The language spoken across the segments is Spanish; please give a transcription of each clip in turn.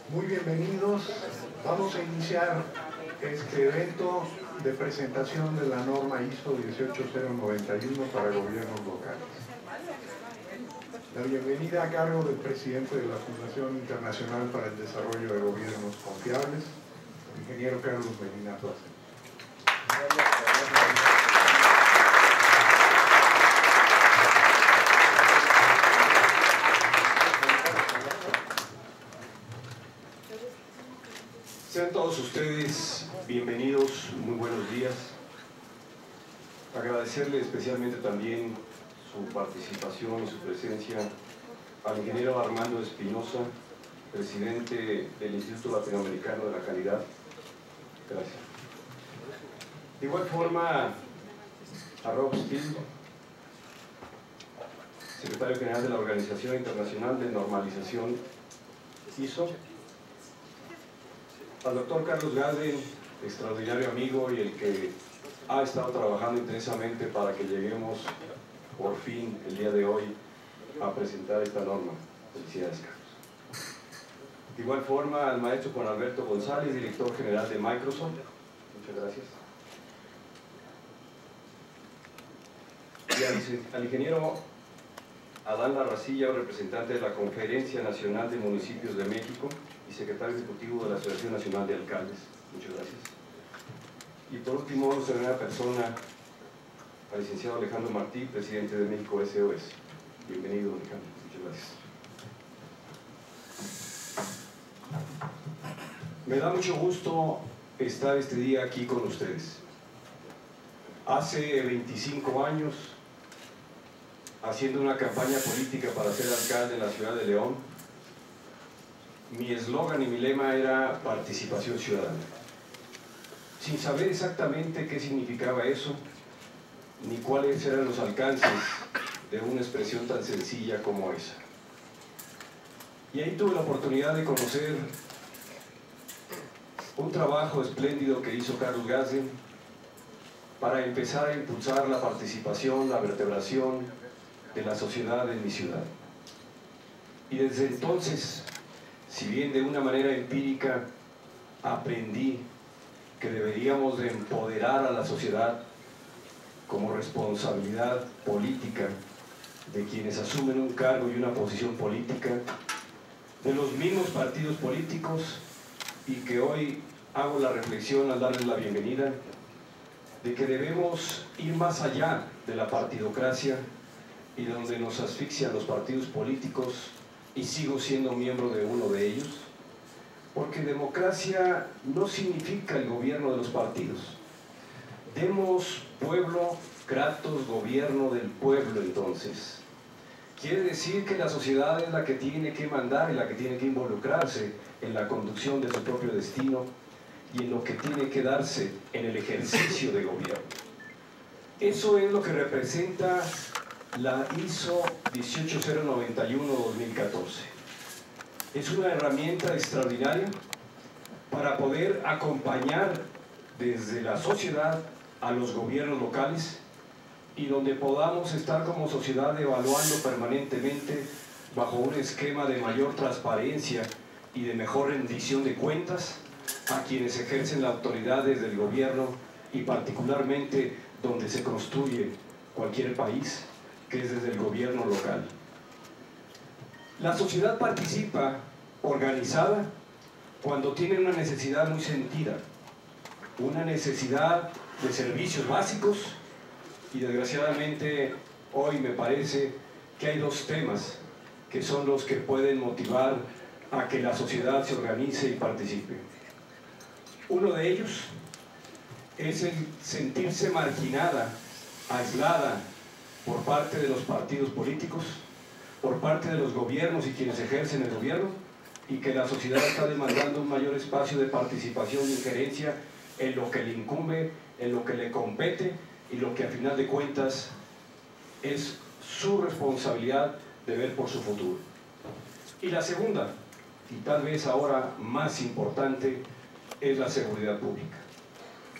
Muy bienvenidos. Vamos a iniciar este evento de presentación de la norma ISO 18091 para gobiernos locales. La bienvenida a cargo del presidente de la Fundación Internacional para el Desarrollo de Gobiernos Confiables, el ingeniero Carlos Medina Tuace. Sean todos ustedes bienvenidos, muy buenos días. Agradecerle especialmente también su participación y su presencia al ingeniero Armando Espinosa, presidente del Instituto Latinoamericano de la Calidad. Gracias. De igual forma, a Rob Steele, secretario general de la Organización Internacional de Normalización ISO, al doctor Carlos Gaden, extraordinario amigo y el que ha estado trabajando intensamente para que lleguemos por fin el día de hoy a presentar esta norma. Felicidades, Carlos. De igual forma al maestro Juan Alberto González, director general de Microsoft. Muchas gracias. Y al ingeniero Adán Larracilla, representante de la Conferencia Nacional de Municipios de México y secretario ejecutivo de la Asociación Nacional de Alcaldes. Muchas gracias. Y por último, nuestra primera persona, al licenciado Alejandro Martí, presidente de México SOS. Bienvenido, Alejandro. Muchas gracias. Me da mucho gusto estar este día aquí con ustedes. Hace 25 años, haciendo una campaña política para ser alcalde en la ciudad de León, mi eslogan y mi lema era participación ciudadana. Sin saber exactamente qué significaba eso, ni cuáles eran los alcances de una expresión tan sencilla como esa. Y ahí tuve la oportunidad de conocer un trabajo espléndido que hizo Carlos Gaden para empezar a impulsar la participación, la vertebración de la sociedad en mi ciudad. Y desde entonces, si bien de una manera empírica aprendí que deberíamos de empoderar a la sociedad como responsabilidad política de quienes asumen un cargo y una posición política, de los mismos partidos políticos, y que hoy hago la reflexión al darles la bienvenida, de que debemos ir más allá de la partidocracia y donde nos asfixian los partidos políticos, y sigo siendo miembro de uno de ellos, porque democracia no significa el gobierno de los partidos. Demos pueblo, kratos, gobierno del pueblo. Entonces quiere decir que la sociedad es la que tiene que mandar y la que tiene que involucrarse en la conducción de su propio destino y en lo que tiene que darse en el ejercicio de gobierno. Eso es lo que representa la ISO 18091-2014. Es una herramienta extraordinaria para poder acompañar desde la sociedad a los gobiernos locales, y donde podamos estar como sociedad evaluando permanentemente bajo un esquema de mayor transparencia y de mejor rendición de cuentas a quienes ejercen la autoridad desde el gobierno, y particularmente donde se construye cualquier país, que es desde el gobierno local. La sociedad participa organizada cuando tiene una necesidad muy sentida, una necesidad de servicios básicos, y desgraciadamente hoy me parece que hay dos temas que son los que pueden motivar a que la sociedad se organice y participe. Uno de ellos es el sentirse marginada, aislada por parte de los partidos políticos, por parte de los gobiernos y quienes ejercen el gobierno, y que la sociedad está demandando un mayor espacio de participación e injerencia en lo que le incumbe, en lo que le compete, y lo que a final de cuentas es su responsabilidad de ver por su futuro. Y la segunda, y tal vez ahora más importante, es la seguridad pública.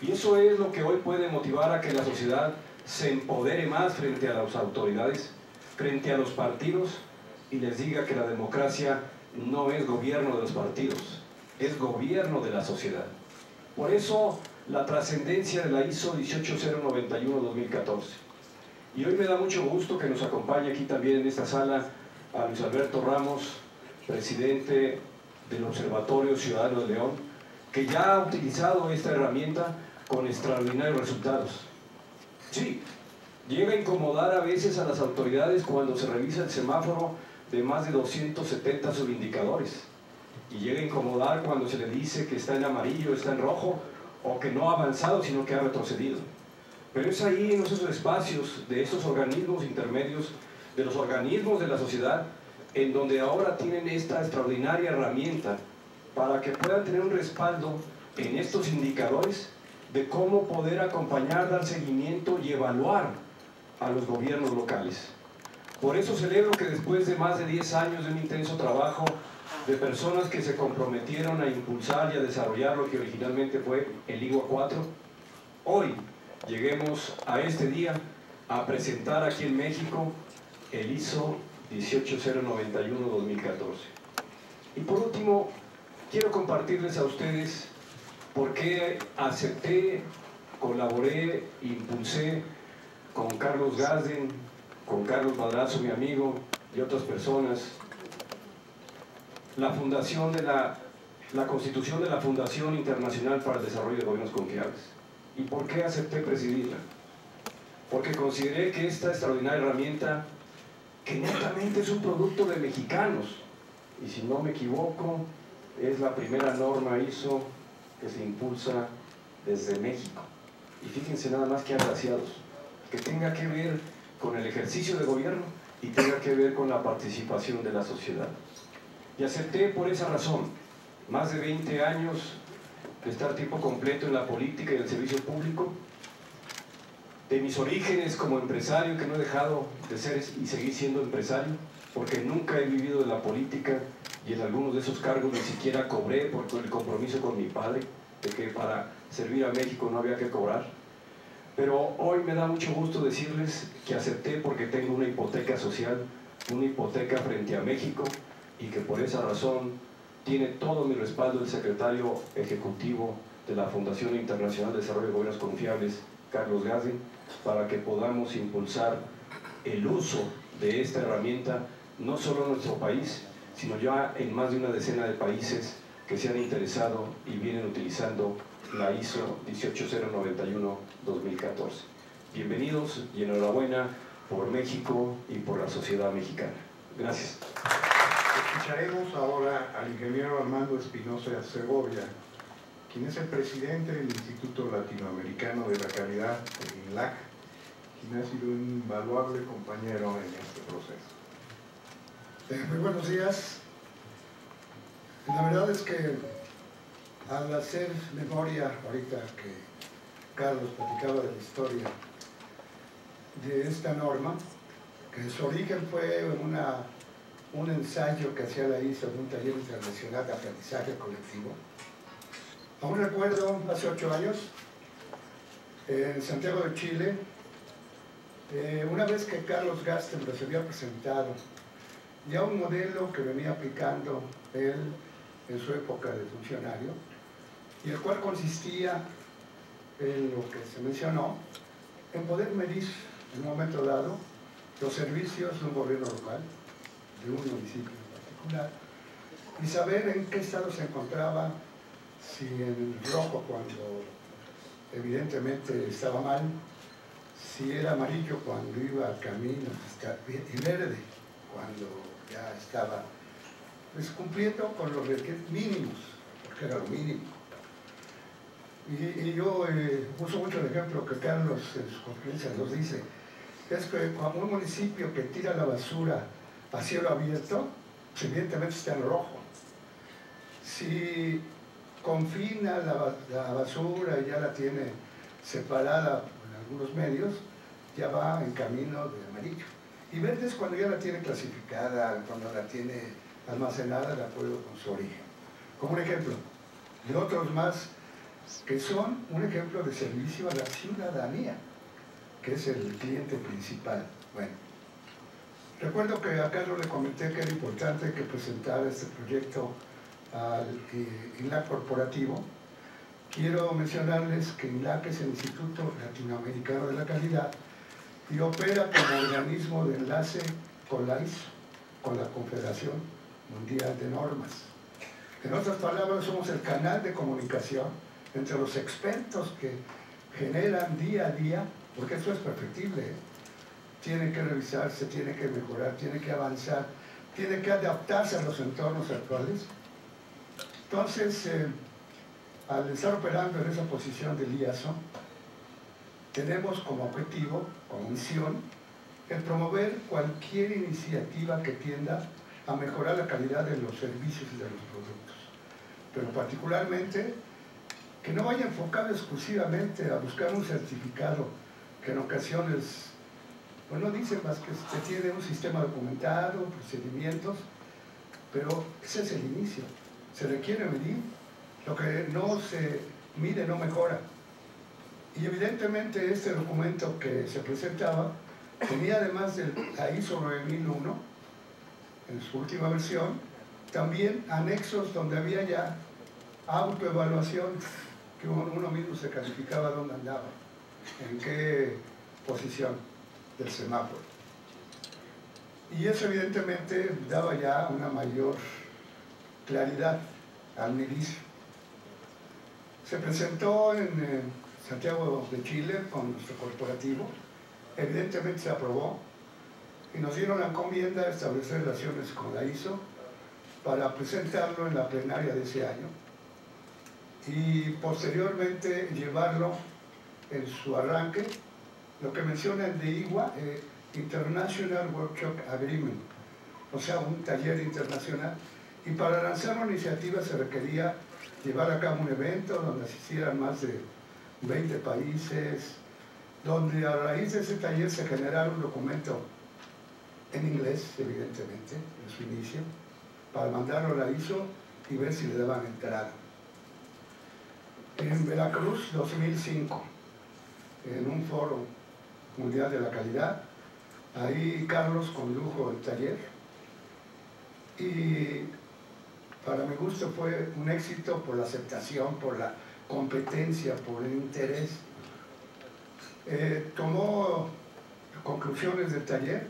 Y eso es lo que hoy puede motivar a que la sociedad se empodere más frente a las autoridades, frente a los partidos, y les diga que la democracia no es gobierno de los partidos, es gobierno de la sociedad. Por eso la trascendencia de la ISO 18091-2014. Y hoy me da mucho gusto que nos acompañe aquí también en esta sala a Luis Alberto Ramos, presidente del Observatorio Ciudadano de León, que ya ha utilizado esta herramienta con extraordinarios resultados. Sí, llega a incomodar a veces a las autoridades cuando se revisa el semáforo de más de 270 subindicadores, y llega a incomodar cuando se le dice que está en amarillo, está en rojo, o que no ha avanzado sino que ha retrocedido. Pero es ahí en esos espacios de estos organismos intermedios, de los organismos de la sociedad, en donde ahora tienen esta extraordinaria herramienta para que puedan tener un respaldo en estos indicadores de cómo poder acompañar, dar seguimiento y evaluar a los gobiernos locales. Por eso celebro que después de más de 10 años de un intenso trabajo de personas que se comprometieron a impulsar y a desarrollar lo que originalmente fue el IGUA 4, hoy lleguemos a este día a presentar aquí en México el ISO 18091-2014. Y por último, quiero compartirles a ustedes por qué acepté, colaboré, impulsé con Carlos Gazden, con Carlos Madrazo, mi amigo, y otras personas, la fundación de la constitución de la Fundación Internacional para el Desarrollo de Gobiernos Confiables. ¿Y por qué acepté presidirla? Porque consideré que esta extraordinaria herramienta, que netamente es un producto de mexicanos, y si no me equivoco, es la primera norma ISO que se impulsa desde México. Y fíjense nada más que agraciados, que tenga que ver con el ejercicio de gobierno y tenga que ver con la participación de la sociedad. Y acepté por esa razón, más de 20 años de estar tiempo completo en la política y en el servicio público, de mis orígenes como empresario, que no he dejado de ser y seguir siendo empresario, porque nunca he vivido de la política y en algunos de esos cargos ni siquiera cobré por el compromiso con mi padre, de que para servir a México no había que cobrar. Pero hoy me da mucho gusto decirles que acepté porque tengo una hipoteca social, una hipoteca frente a México, y que por esa razón tiene todo mi respaldo el secretario ejecutivo de la Fundación Internacional de Desarrollo de Gobiernos Confiables, Carlos Gazden, para que podamos impulsar el uso de esta herramienta, no solo en nuestro país, sino ya en más de una decena de países que se han interesado y vienen utilizando la ISO 18091-2014. Bienvenidos y enhorabuena por México y por la sociedad mexicana. Gracias. Escucharemos ahora al ingeniero Armando Espinosa Segovia, quien es el presidente del Instituto Latinoamericano de la Calidad, el INLAC, quien ha sido un invaluable compañero en este proceso. Muy buenos días. La verdad es que al hacer memoria, ahorita que Carlos platicaba de la historia de esta norma, que su origen fue un ensayo que hacía la ISO en un taller internacional de aprendizaje colectivo. Aún recuerdo, hace 8 años, en Santiago de Chile, una vez que Carlos Gazden nos había presentado ya un modelo que venía aplicando él en su época de funcionario, y el cual consistía en lo que se mencionó, en poder medir en un momento dado los servicios de un gobierno local, de un municipio en particular, y saber en qué estado se encontraba, si en rojo cuando evidentemente estaba mal, si era amarillo cuando iba camino, y verde cuando ya estaba pues, cumpliendo con los requisitos mínimos, porque era lo mínimo. Y yo uso mucho el ejemplo que Carlos en sus conferencias nos dice, es que cuando un municipio que tira la basura a cielo abierto, pues evidentemente está en rojo. Si confina la basura y ya la tiene separada en algunos medios, ya va en camino de amarillo. Y verde es cuando ya la tiene clasificada, cuando la tiene almacenada de acuerdo con su origen. Como un ejemplo de otros más que son un ejemplo de servicio a la ciudadanía, que es el cliente principal. Bueno, Recuerdo que a Carlos le comenté que era importante que presentara este proyecto al INLAC corporativo. Quiero mencionarles que INLAC es el Instituto Latinoamericano de la Calidad y opera como organismo de enlace con la ISO, con la Confederación Mundial de Normas. En otras palabras, somos el canal de comunicación entre los expertos que generan día a día, porque eso es perfectible, ¿eh? Tiene que revisarse, tiene que mejorar, tiene que avanzar, tiene que adaptarse a los entornos actuales. Entonces, al estar operando en esa posición del IASO, tenemos como objetivo, como misión, el promover cualquier iniciativa que tienda a mejorar la calidad de los servicios y de los productos. Pero particularmente, que no vaya enfocado exclusivamente a buscar un certificado que en ocasiones, pues no dice más que se tiene un sistema documentado, procedimientos, pero ese es el inicio. Se requiere medir, lo que no se mide no mejora. Y evidentemente este documento que se presentaba tenía, además de la ISO 9001, en su última versión, también anexos donde había ya autoevaluación, que uno mismo se calificaba dónde andaba, en qué posición del semáforo. Y eso evidentemente daba ya una mayor claridad al medir. Se presentó en Santiago de Chile con nuestro corporativo, evidentemente se aprobó y nos dieron la encomienda de establecer relaciones con la ISO para presentarlo en la plenaria de ese año y posteriormente llevarlo en su arranque, lo que mencionan de IWA, International Workshop Agreement, o sea, un taller internacional, y para lanzar una iniciativa se requería llevar a cabo un evento donde asistieran más de 20 países, donde a raíz de ese taller se generara un documento en inglés, evidentemente, en su inicio, para mandarlo a la ISO y ver si le daban entrada. En Veracruz, 2005, en un foro mundial de la calidad, ahí Carlos condujo el taller y para mi gusto fue un éxito por la aceptación, por la competencia, por el interés. Tomó conclusiones del taller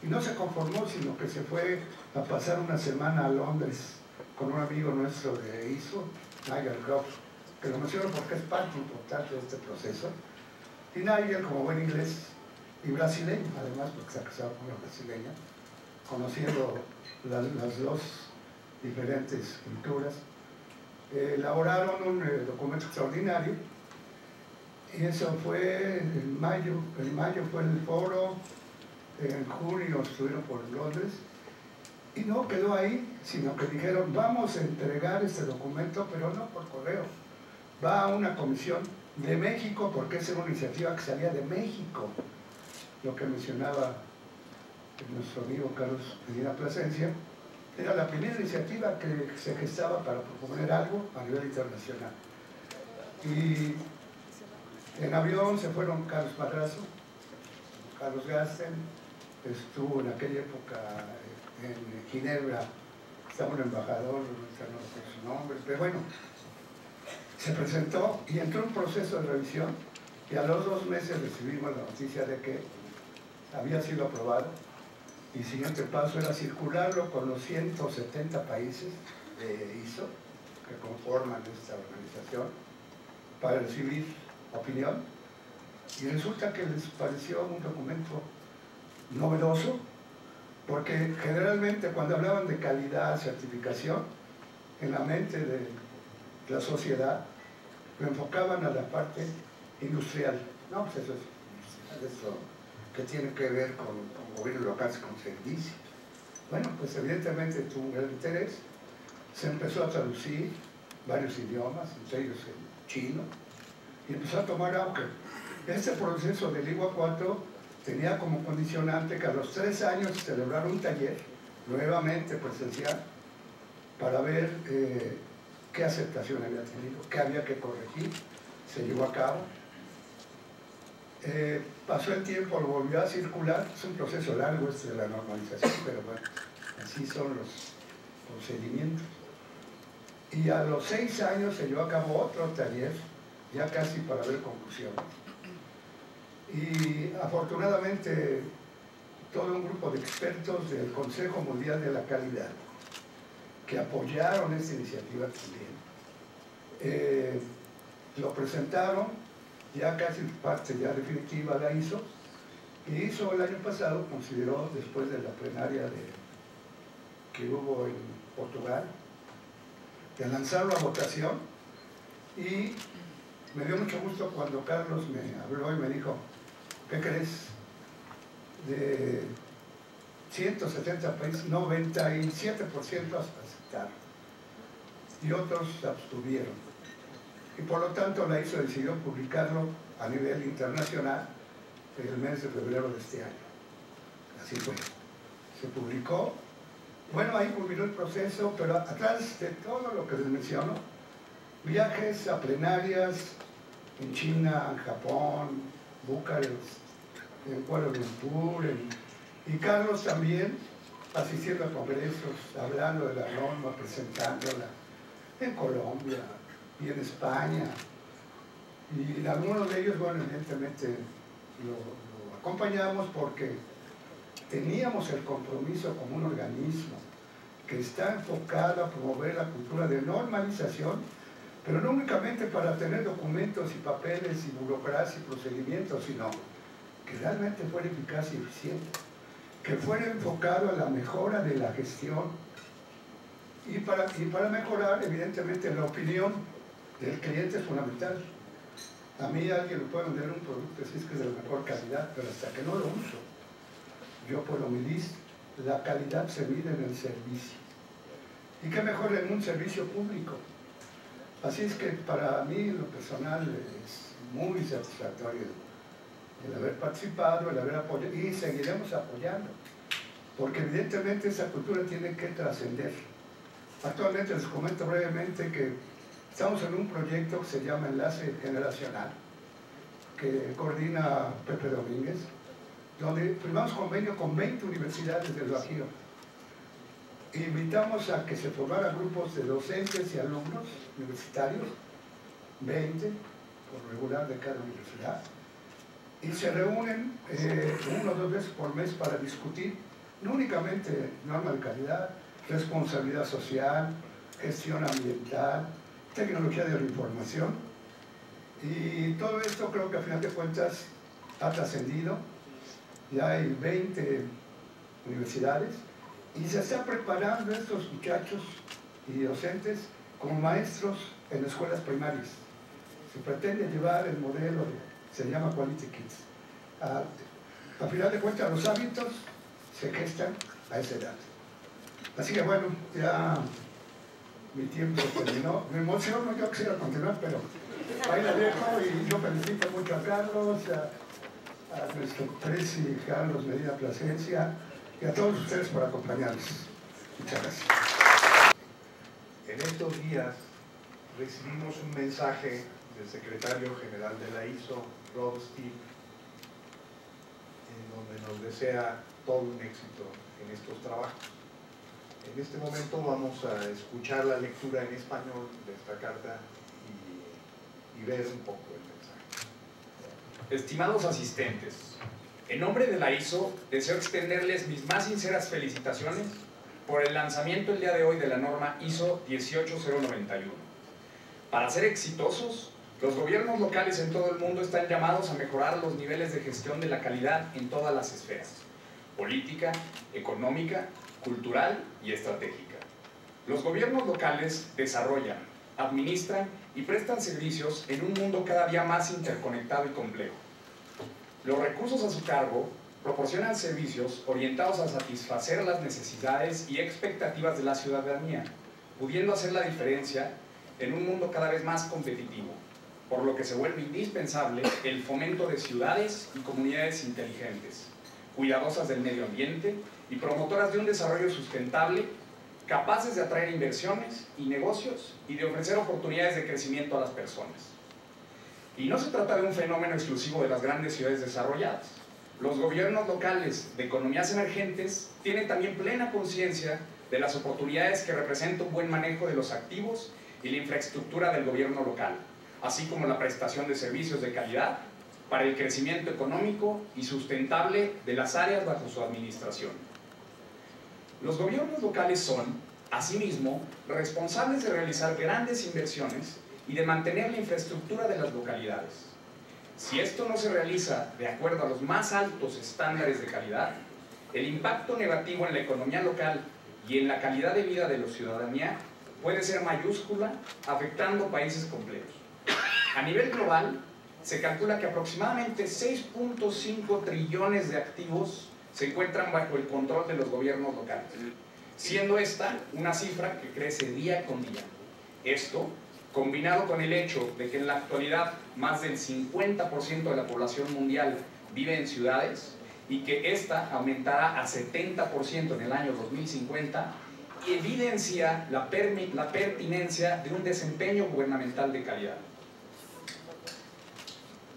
y no se conformó, sino que se fue a pasar una semana a Londres con un amigo nuestro de ISO, Nigel Croft, que lo menciono porque es parte importante de este proceso. Y Nigel, como buen inglés y brasileño, además porque se ha casado con una brasileña, conociendo las dos diferentes culturas, elaboraron un documento extraordinario y eso fue en mayo fue el foro, en junio estuvieron por Londres y no quedó ahí, sino que dijeron vamos a entregar este documento, pero no por correo, va a una comisión de México porque esa era una iniciativa que salía de México, lo que mencionaba nuestro amigo Carlos Medina Plasencia. Era la primera iniciativa que se gestaba para proponer algo a nivel internacional. Y en avión se fueron Carlos Madrazo, Carlos Gasten, estuvo en aquella época en Ginebra, estaba un embajador, no sé su nombre, pero bueno, se presentó y entró en un proceso de revisión y a los 2 meses recibimos la noticia de que había sido aprobado. Y el siguiente paso era circularlo con los 170 países de ISO que conforman esta organización para recibir opinión. Y resulta que les pareció un documento novedoso, porque generalmente cuando hablaban de calidad, certificación, en la mente de la sociedad lo enfocaban a la parte industrial. No, pues eso es eso que tiene que ver con gobiernos locales, con servicios. Bueno, pues evidentemente tuvo un gran interés, se empezó a traducir varios idiomas, entre ellos el chino, y empezó a tomar auge. Este proceso del IWA 4 tenía como condicionante que a los 3 años se celebrara un taller, nuevamente presencial, para ver qué aceptación había tenido, qué había que corregir, se llevó a cabo. Pasó el tiempo, lo volvió a circular, es un proceso largo este de la normalización, pero bueno, así son los procedimientos. Y a los 6 años se llevó a cabo otro taller, ya casi para ver conclusiones. Y afortunadamente todo un grupo de expertos del Consejo Mundial de la Calidad que apoyaron esta iniciativa también. Lo presentaron, ya casi parte ya definitiva la hizo, y hizo el año pasado, consideró después de la plenaria que hubo en Portugal, de lanzarlo a votación, y me dio mucho gusto cuando Carlos me habló y me dijo, ¿qué crees? De 170 países, 97% aceptaron y otros se abstuvieron. Y por lo tanto la ISO decidió publicarlo a nivel internacional en el mes de febrero de este año. Así fue. Se publicó. Bueno, ahí culminó el proceso, pero atrás de todo lo que les menciono, viajes a plenarias en China, en Japón, Bucarest, en Kuala Lumpur, y Carlos también asistiendo a congresos, hablando de la norma, presentándola en Colombia y en España. Y en algunos de ellos, bueno, evidentemente lo acompañamos porque teníamos el compromiso como un organismo que está enfocado a promover la cultura de normalización, pero no únicamente para tener documentos y papeles y burocracia y procedimientos, sino que realmente fuera eficaz y eficiente, que fuera enfocado a la mejora de la gestión y para mejorar, evidentemente, la opinión del cliente es fundamental. A mí alguien me puede vender un producto si es que es de la mejor calidad, pero hasta que no lo uso, yo puedo medir. La calidad se mide en el servicio. ¿Y qué mejor en un servicio público? Así es que para mí, en lo personal, es muy satisfactorio el haber participado, el haber apoyado, y seguiremos apoyando, porque evidentemente esa cultura tiene que trascender. Actualmente les comento brevemente que estamos en un proyecto que se llama Enlace Generacional, que coordina Pepe Domínguez, donde firmamos convenio con 20 universidades del Bajío. Invitamos a que se formaran grupos de docentes y alumnos universitarios, 20 por regular de cada universidad, y se reúnen 1 o 2 veces por mes para discutir no únicamente norma de calidad, responsabilidad social, gestión ambiental, tecnología de la información, y todo esto creo que a final de cuentas ha trascendido. Ya hay 20 universidades y se está preparando estos muchachos y docentes como maestros en escuelas primarias. Se pretende llevar el modelo, se llama Quality Kids. A final de cuentas los hábitos se gestan a esa edad. Así que bueno, ya mi tiempo terminó. Me emociono, yo quisiera continuar, pero ahí la dejo, y yo felicito mucho a Carlos, a nuestro presi Carlos Medina Plasencia, y a todos ustedes por acompañarnos. Muchas gracias. En estos días recibimos un mensaje del secretario general de la ISO, Rob Steele, en donde nos desea todo un éxito en estos trabajos. En este momento vamos a escuchar la lectura en español de esta carta y ver un poco el mensaje. Estimados asistentes, en nombre de la ISO deseo extenderles mis más sinceras felicitaciones por el lanzamiento el día de hoy de la norma ISO 18091. Para ser exitosos, los gobiernos locales en todo el mundo están llamados a mejorar los niveles de gestión de la calidad en todas las esferas: política, económica, cultural y estratégica. Los gobiernos locales desarrollan, administran y prestan servicios en un mundo cada día más interconectado y complejo. Los recursos a su cargo proporcionan servicios orientados a satisfacer las necesidades y expectativas de la ciudadanía, pudiendo hacer la diferencia en un mundo cada vez más competitivo, por lo que se vuelve indispensable el fomento de ciudades y comunidades inteligentes, cuidadosas del medio ambiente y promotoras de un desarrollo sustentable, capaces de atraer inversiones y negocios y de ofrecer oportunidades de crecimiento a las personas. Y no se trata de un fenómeno exclusivo de las grandes ciudades desarrolladas. Los gobiernos locales de economías emergentes tienen también plena conciencia de las oportunidades que representa un buen manejo de los activos y la infraestructura del gobierno local, así como la prestación de servicios de calidad para el crecimiento económico y sustentable de las áreas bajo su administración. Los gobiernos locales son, asimismo, responsables de realizar grandes inversiones y de mantener la infraestructura de las localidades. Si esto no se realiza de acuerdo a los más altos estándares de calidad, el impacto negativo en la economía local y en la calidad de vida de la ciudadanía puede ser mayúscula, afectando países completos. A nivel global, se calcula que aproximadamente 6.5 trillones de activos se encuentran bajo el control de los gobiernos locales, siendo esta una cifra que crece día con día. Esto, combinado con el hecho de que en la actualidad más del 50% de la población mundial vive en ciudades y que esta aumentará a 70% en el año 2050, evidencia la pertinencia de un desempeño gubernamental de calidad.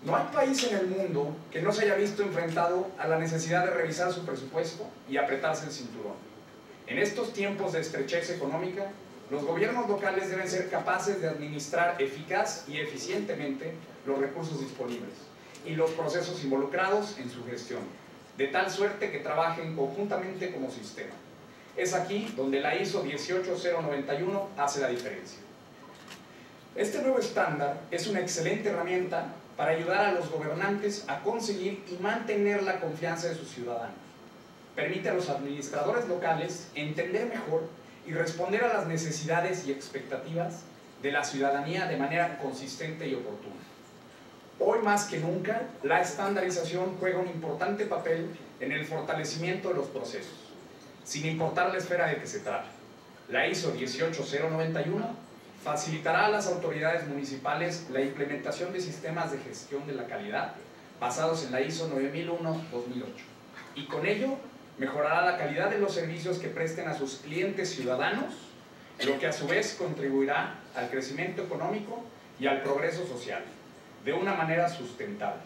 No hay país en el mundo que no se haya visto enfrentado a la necesidad de revisar su presupuesto y apretarse el cinturón. En estos tiempos de estrechez económica, los gobiernos locales deben ser capaces de administrar eficaz y eficientemente los recursos disponibles y los procesos involucrados en su gestión, de tal suerte que trabajen conjuntamente como sistema. Es aquí donde la ISO 18091 hace la diferencia. Este nuevo estándar es una excelente herramienta para ayudar a los gobernantes a conseguir y mantener la confianza de sus ciudadanos. Permite a los administradores locales entender mejor y responder a las necesidades y expectativas de la ciudadanía de manera consistente y oportuna. Hoy más que nunca, la estandarización juega un importante papel en el fortalecimiento de los procesos, sin importar la esfera de que se trate. La ISO 18091 facilitará a las autoridades municipales la implementación de sistemas de gestión de la calidad basados en la ISO 9001-2008 y con ello mejorará la calidad de los servicios que presten a sus clientes ciudadanos, lo que a su vez contribuirá al crecimiento económico y al progreso social, de una manera sustentable.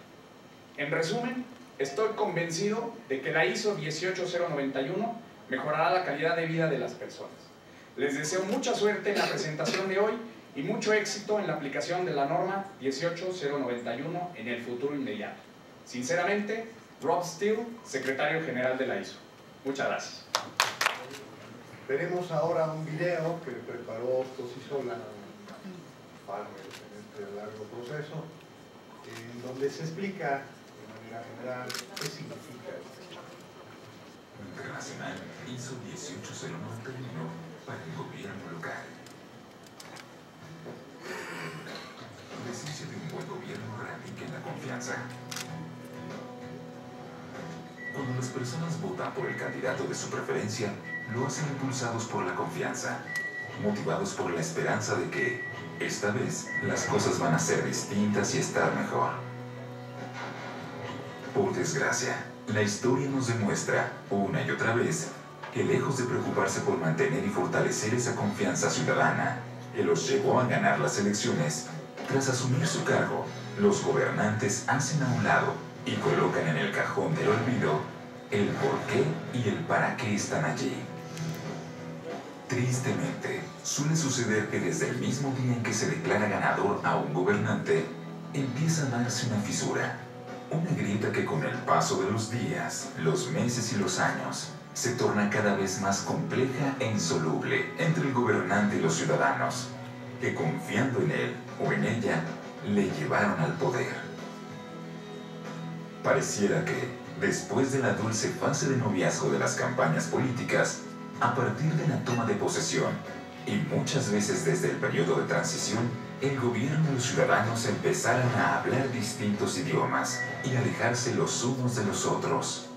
En resumen, estoy convencido de que la ISO 18091 mejorará la calidad de vida de las personas. Les deseo mucha suerte en la presentación de hoy y mucho éxito en la aplicación de la norma 18091 en el futuro inmediato. Sinceramente, Rob Steele, secretario general de la ISO. Muchas gracias. Veremos ahora un video que preparó Tosisola para este largo proceso, en donde se explica de manera general qué significa esto. Internacional ISO 18091 para el gobierno local. La esencia de un buen gobierno radica en la confianza. Cuando las personas votan por el candidato de su preferencia, lo hacen impulsados por la confianza, motivados por la esperanza de que, esta vez, las cosas van a ser distintas y estar mejor. Por desgracia, la historia nos demuestra, una y otra vez, que lejos de preocuparse por mantener y fortalecer esa confianza ciudadana que los llevó a ganar las elecciones, tras asumir su cargo, los gobernantes hacen a un lado y colocan en el cajón del olvido el por qué y el para qué están allí. Tristemente, suele suceder que desde el mismo día en que se declara ganador a un gobernante, empieza a darse una fisura, una grieta que con el paso de los días, los meses y los años, se torna cada vez más compleja e insoluble entre el gobernante y los ciudadanos, que confiando en él o en ella, le llevaron al poder. Pareciera que, después de la dulce fase de noviazgo de las campañas políticas, a partir de la toma de posesión, y muchas veces desde el periodo de transición, el gobierno y los ciudadanos empezaron a hablar distintos idiomas y a alejarse los unos de los otros.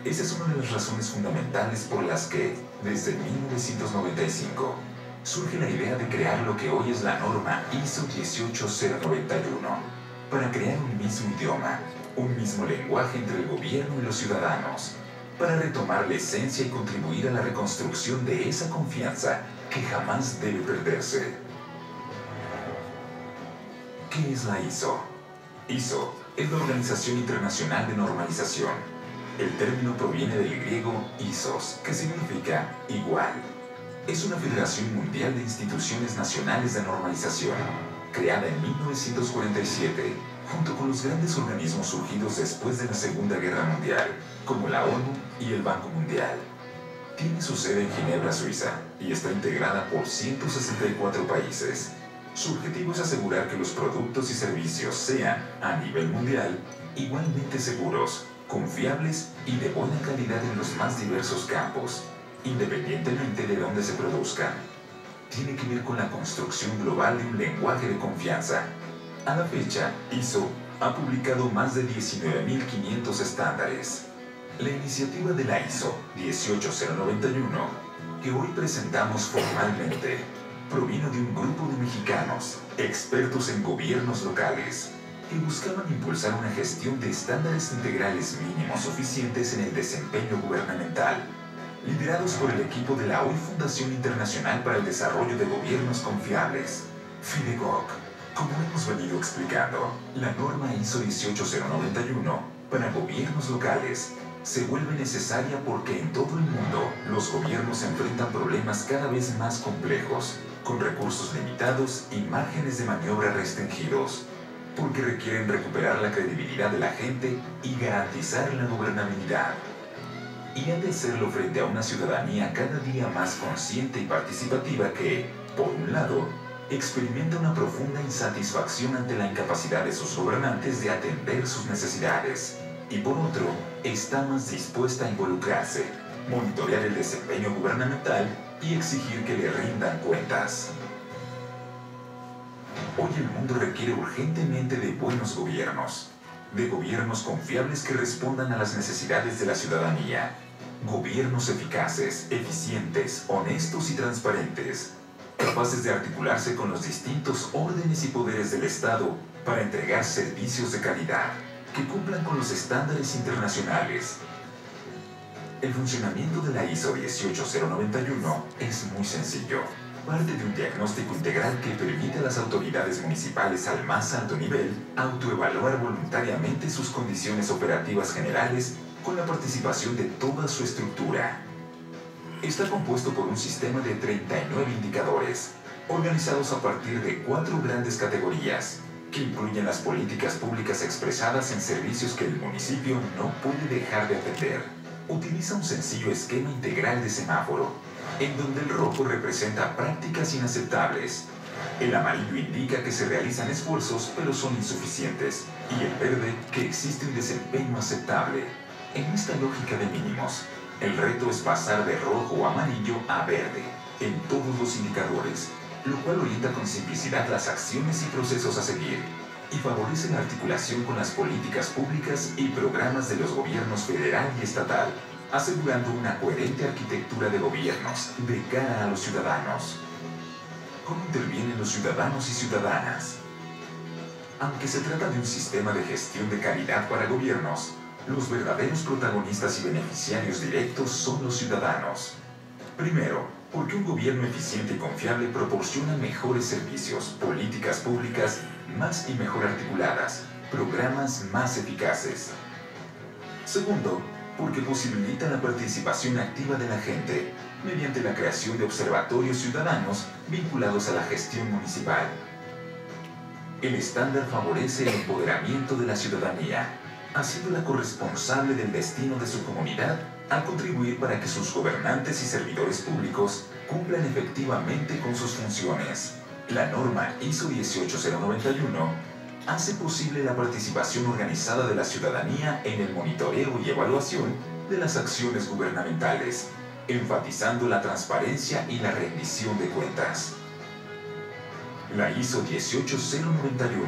Esa es una de las razones fundamentales por las que, desde 1995, surge la idea de crear lo que hoy es la norma ISO 18091, para crear un mismo idioma, un mismo lenguaje entre el gobierno y los ciudadanos, para retomar la esencia y contribuir a la reconstrucción de esa confianza que jamás debe perderse. ¿Qué es la ISO? ISO es la Organización Internacional de Normalización. El término proviene del griego isos, que significa igual. Es una federación mundial de instituciones nacionales de normalización, creada en 1947, junto con los grandes organismos surgidos después de la Segunda Guerra Mundial, como la ONU y el Banco Mundial. Tiene su sede en Ginebra, Suiza, y está integrada por 164 países. Su objetivo es asegurar que los productos y servicios sean, a nivel mundial, igualmente seguros, confiables y de buena calidad en los más diversos campos, independientemente de dónde se produzcan. Tiene que ver con la construcción global de un lenguaje de confianza. A la fecha, ISO ha publicado más de 19.500 estándares. La iniciativa de la ISO 18091, que hoy presentamos formalmente, provino de un grupo de mexicanos, expertos en gobiernos locales, que buscaban impulsar una gestión de estándares integrales mínimos suficientes en el desempeño gubernamental, liderados por el equipo de la hoy Fundación Internacional para el Desarrollo de Gobiernos Confiables, FIDEGOC. Como hemos venido explicando, la norma ISO 18091 para gobiernos locales se vuelve necesaria porque en todo el mundo los gobiernos enfrentan problemas cada vez más complejos, con recursos limitados y márgenes de maniobra restringidos, porque requieren recuperar la credibilidad de la gente y garantizar la gobernabilidad. Y han de hacerlo frente a una ciudadanía cada día más consciente y participativa que, por un lado, experimenta una profunda insatisfacción ante la incapacidad de sus gobernantes de atender sus necesidades, y por otro, está más dispuesta a involucrarse, monitorear el desempeño gubernamental y exigir que le rindan cuentas. Hoy el mundo requiere urgentemente de buenos gobiernos, de gobiernos confiables que respondan a las necesidades de la ciudadanía, gobiernos eficaces, eficientes, honestos y transparentes, capaces de articularse con los distintos órdenes y poderes del Estado para entregar servicios de calidad, que cumplan con los estándares internacionales. El funcionamiento de la ISO 18091 es muy sencillo. Parte de un diagnóstico integral que permite a las autoridades municipales al más alto nivel autoevaluar voluntariamente sus condiciones operativas generales con la participación de toda su estructura. Está compuesto por un sistema de 39 indicadores, organizados a partir de 4 grandes categorías, que incluyen las políticas públicas expresadas en servicios que el municipio no puede dejar de atender. Utiliza un sencillo esquema integral de semáforo, en donde el rojo representa prácticas inaceptables, el amarillo indica que se realizan esfuerzos pero son insuficientes, y el verde que existe un desempeño aceptable. En esta lógica de mínimos, el reto es pasar de rojo o amarillo a verde en todos los indicadores, lo cual orienta con simplicidad las acciones y procesos a seguir, y favorece la articulación con las políticas públicas y programas de los gobiernos federal y estatal, asegurando una coherente arquitectura de gobiernos de cara a los ciudadanos. ¿Cómo intervienen los ciudadanos y ciudadanas? Aunque se trata de un sistema de gestión de calidad para gobiernos, los verdaderos protagonistas y beneficiarios directos son los ciudadanos. Primero, porque un gobierno eficiente y confiable proporciona mejores servicios, políticas públicas más y mejor articuladas, programas más eficaces. Segundo, porque posibilita la participación activa de la gente, mediante la creación de observatorios ciudadanos vinculados a la gestión municipal. El estándar favorece el empoderamiento de la ciudadanía, haciéndola corresponsable del destino de su comunidad al contribuir para que sus gobernantes y servidores públicos cumplan efectivamente con sus funciones. La norma ISO 18091 hace posible la participación organizada de la ciudadanía en el monitoreo y evaluación de las acciones gubernamentales, enfatizando la transparencia y la rendición de cuentas. La ISO 18091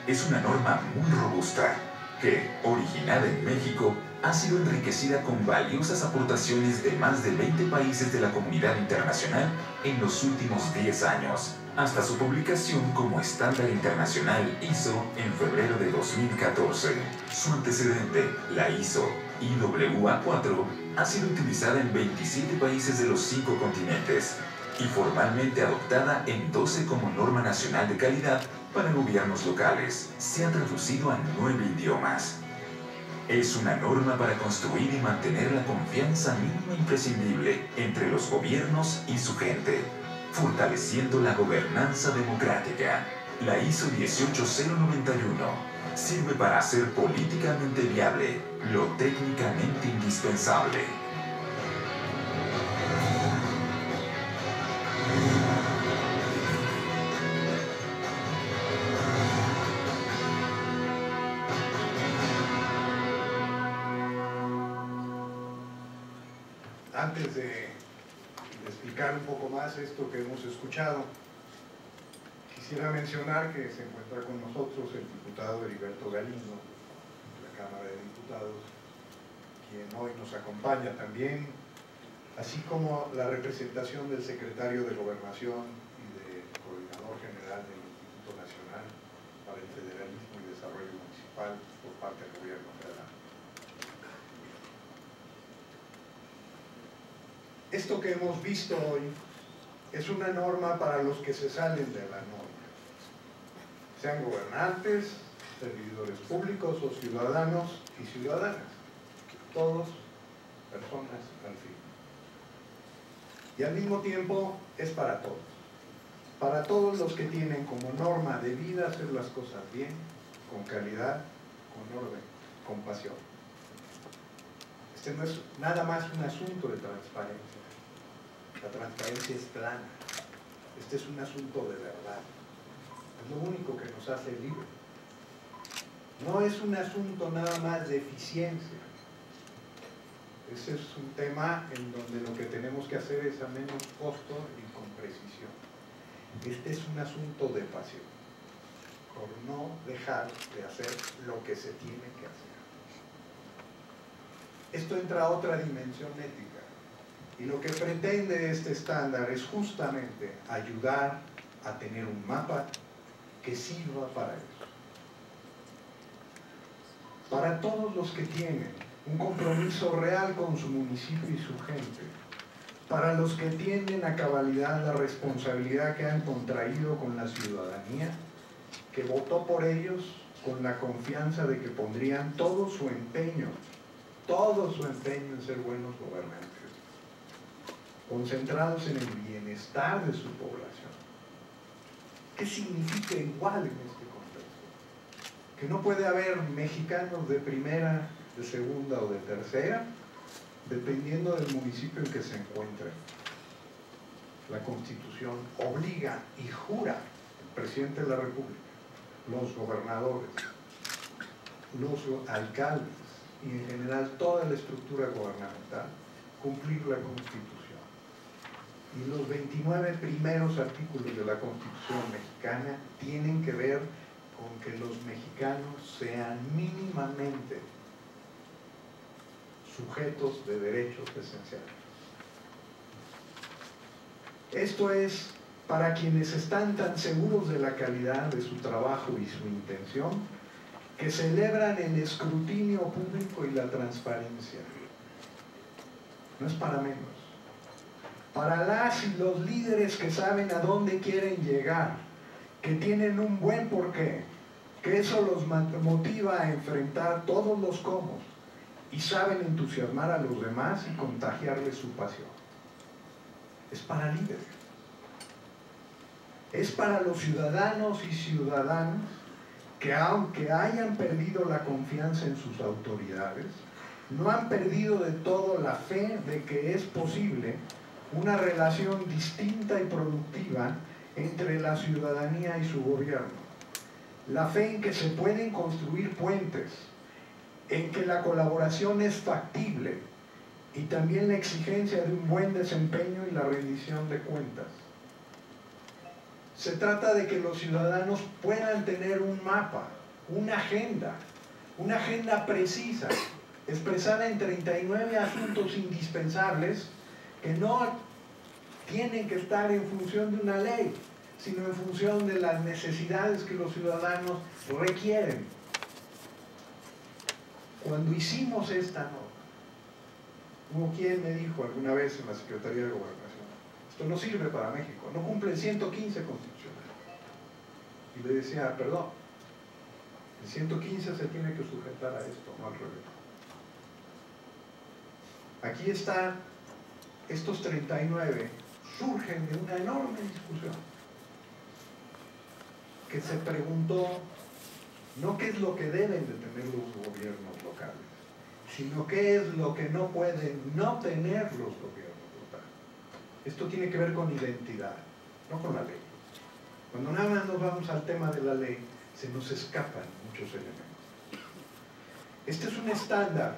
es una norma muy robusta que, originada en México, ha sido enriquecida con valiosas aportaciones de más de 20 países de la comunidad internacional en los últimos 10 años, hasta su publicación como estándar internacional ISO en febrero de 2014. Su antecedente, la ISO IWA4, ha sido utilizada en 27 países de los 5 continentes, y formalmente adoptada en 12 como norma nacional de calidad para gobiernos locales. Se ha traducido a 9 idiomas. Es una norma para construir y mantener la confianza mínima imprescindible entre los gobiernos y su gente, fortaleciendo la gobernanza democrática. La ISO 18091 sirve para hacer políticamente viable lo técnicamente indispensable. Antes de explicar un poco más esto que hemos escuchado, quisiera mencionar que se encuentra con nosotros el diputado Heriberto Galindo, de la Cámara de Diputados, quien hoy nos acompaña también, así como la representación del secretario de Gobernación y del coordinador general del Instituto Nacional para el Federalismo y Desarrollo Municipal por parte del Gobierno federal. Esto que hemos visto hoy es una norma para los que se salen de la norma, sean gobernantes, servidores públicos o ciudadanos y ciudadanas, todos personas al fin. Y al mismo tiempo es para todos los que tienen como norma de vida hacer las cosas bien, con calidad, con orden, con pasión. Este no es nada más un asunto de transparencia. La transparencia es plana. Este es un asunto de verdad. Es lo único que nos hace libres. No es un asunto nada más de eficiencia. Ese es un tema en donde lo que tenemos que hacer es a menos costo y con precisión. Este es un asunto de pasión, por no dejar de hacer lo que se tiene que hacer. Esto entra a otra dimensión ética. Y lo que pretende este estándar es justamente ayudar a tener un mapa que sirva para eso. Para todos los que tienen un compromiso real con su municipio y su gente, para los que tienen a cabalidad la responsabilidad que han contraído con la ciudadanía, que votó por ellos con la confianza de que pondrían todo su empeño en ser buenos gobernantes, concentrados en el bienestar de su población. ¿Qué significa igual en este contexto? Que no puede haber mexicanos de primera, de segunda o de tercera, dependiendo del municipio en que se encuentren. La Constitución obliga y jura el presidente de la República, los gobernadores, los alcaldes y en general toda la estructura gubernamental, cumplir la Constitución. Y los 29 primeros artículos de la Constitución mexicana tienen que ver con que los mexicanos sean mínimamente sujetos de derechos esenciales. Esto es para quienes están tan seguros de la calidad de su trabajo y su intención, que celebran el escrutinio público y la transparencia. No es para menos. Para las y los líderes que saben a dónde quieren llegar, que tienen un buen porqué, que eso los motiva a enfrentar todos los cómo y saben entusiasmar a los demás y contagiarles su pasión. Es para líderes. Es para los ciudadanos y ciudadanas que, aunque hayan perdido la confianza en sus autoridades, no han perdido de todo la fe de que es posible una relación distinta y productiva entre la ciudadanía y su gobierno. La fe en que se pueden construir puentes, en que la colaboración es factible y también la exigencia de un buen desempeño y la rendición de cuentas. Se trata de que los ciudadanos puedan tener un mapa, una agenda precisa, expresada en 39 asuntos indispensables que no tienen que estar en función de una ley, sino en función de las necesidades que los ciudadanos requieren. Cuando hicimos esta norma, hubo quien me dijo alguna vez en la Secretaría de Gobernación, esto no sirve para México, no cumple el 115 constitucional. Y le decía, perdón, el 115 se tiene que sujetar a esto, no al revés. Aquí está, estos 39 surgen de una enorme discusión que se preguntó no qué es lo que deben de tener los gobiernos locales, sino qué es lo que no pueden no tener los gobiernos locales. Esto tiene que ver con identidad, no con la ley. Cuando nada más nos vamos al tema de la ley, se nos escapan muchos elementos. Este es un estándar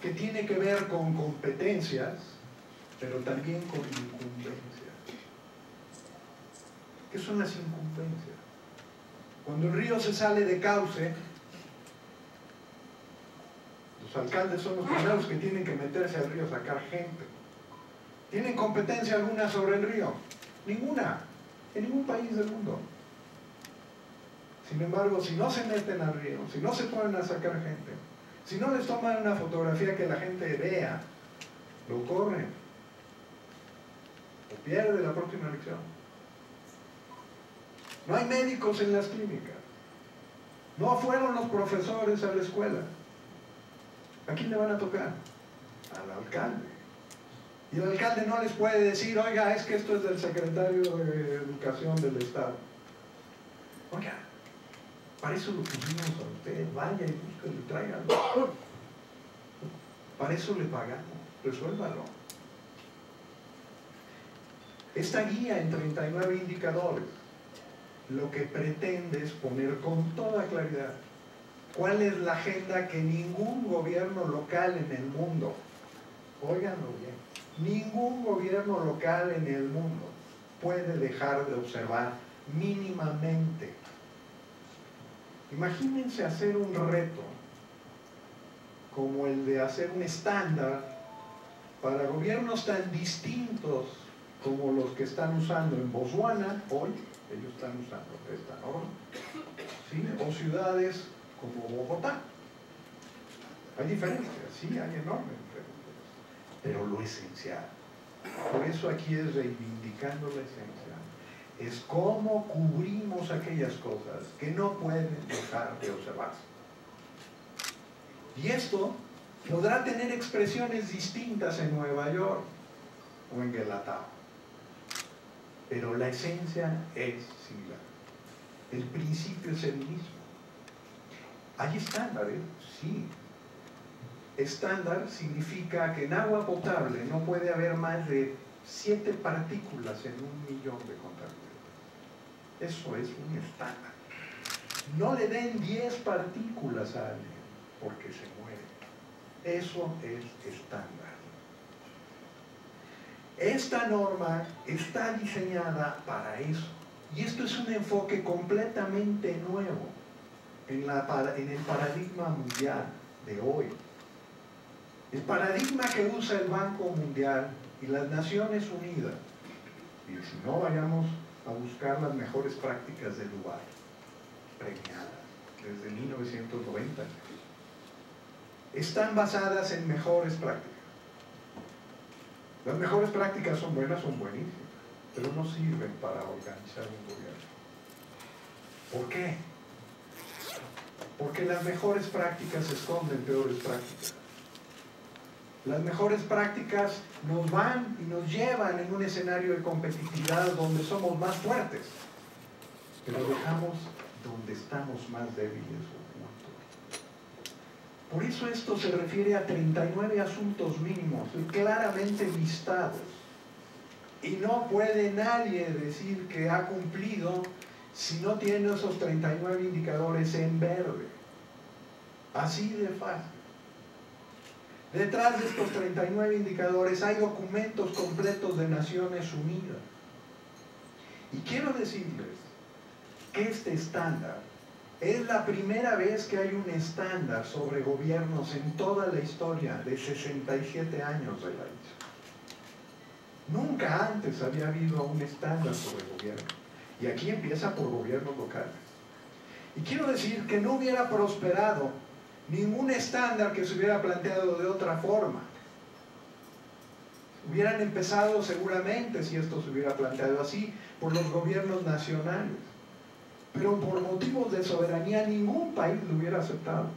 que tiene que ver con competencias, pero también con incumbencias. ¿Qué son las incumbencias? Cuando el río se sale de cauce, los alcaldes son los primeros que tienen que meterse al río a sacar gente. ¿Tienen competencia alguna sobre el río? Ninguna, en ningún país del mundo. Sin embargo, si no se meten al río, si no se ponen a sacar gente, si no les toman una fotografía que la gente vea, lo corren o pierde la próxima elección. No hay médicos en las clínicas. No fueron los profesores a la escuela. ¿A quién le van a tocar? Al alcalde. Y el alcalde no les puede decir, oiga, es que esto es del secretario de Educación del Estado. Oiga, para eso lo pusimos a usted, vaya y búsquelo y tráigalo. Para eso le pagamos, resuélvalo. Esta guía en 39 indicadores lo que pretende es poner con toda claridad cuál es la agenda que ningún gobierno local en el mundo, óiganlo bien, ningún gobierno local en el mundo puede dejar de observar mínimamente. Imagínense hacer un reto como el de hacer un estándar para gobiernos tan distintos como los que están usando en Botswana hoy. Ellos están usando esta norma, ¿sí? O ciudades como Bogotá. Hay diferencias, sí, hay enormes diferencias, pero lo esencial, por eso aquí es reivindicando la esencia, es cómo cubrimos aquellas cosas que no pueden dejar de observarse. Y esto podrá tener expresiones distintas en Nueva York o en Guelatao, pero la esencia es similar. El principio es el mismo. ¿Hay estándares? Sí. Estándar significa que en agua potable no puede haber más de 7 partículas en 1.000.000 de contaminantes. Eso es un estándar. No le den 10 partículas a alguien porque se muere. Eso es estándar. Esta norma está diseñada para eso. Y esto es un enfoque completamente nuevo en el paradigma mundial de hoy. El paradigma que usa el Banco Mundial y las Naciones Unidas, y si no, vayamos a buscar las mejores prácticas de Dubái, premiadas desde 1990, están basadas en mejores prácticas. Las mejores prácticas son buenas, son buenísimas, pero no sirven para organizar un gobierno. ¿Por qué? Porque las mejores prácticas esconden peores prácticas. Las mejores prácticas nos van y nos llevan en un escenario de competitividad donde somos más fuertes, pero dejamos donde estamos más débiles ocultos. Por eso esto se refiere a 39 asuntos mínimos, claramente listados. Y no puede nadie decir que ha cumplido si no tiene esos 39 indicadores en verde. Así de fácil. Detrás de estos 39 indicadores hay documentos completos de Naciones Unidas. Y quiero decirles que este estándar es la primera vez que hay un estándar sobre gobiernos en toda la historia de 67 años de la ISO. Nunca antes había habido un estándar sobre gobierno. Y aquí empieza por gobiernos locales. Y quiero decir que no hubiera prosperado ningún estándar que se hubiera planteado de otra forma. Hubieran empezado seguramente, si esto se hubiera planteado así, por los gobiernos nacionales. Pero por motivos de soberanía ningún país lo hubiera aceptado.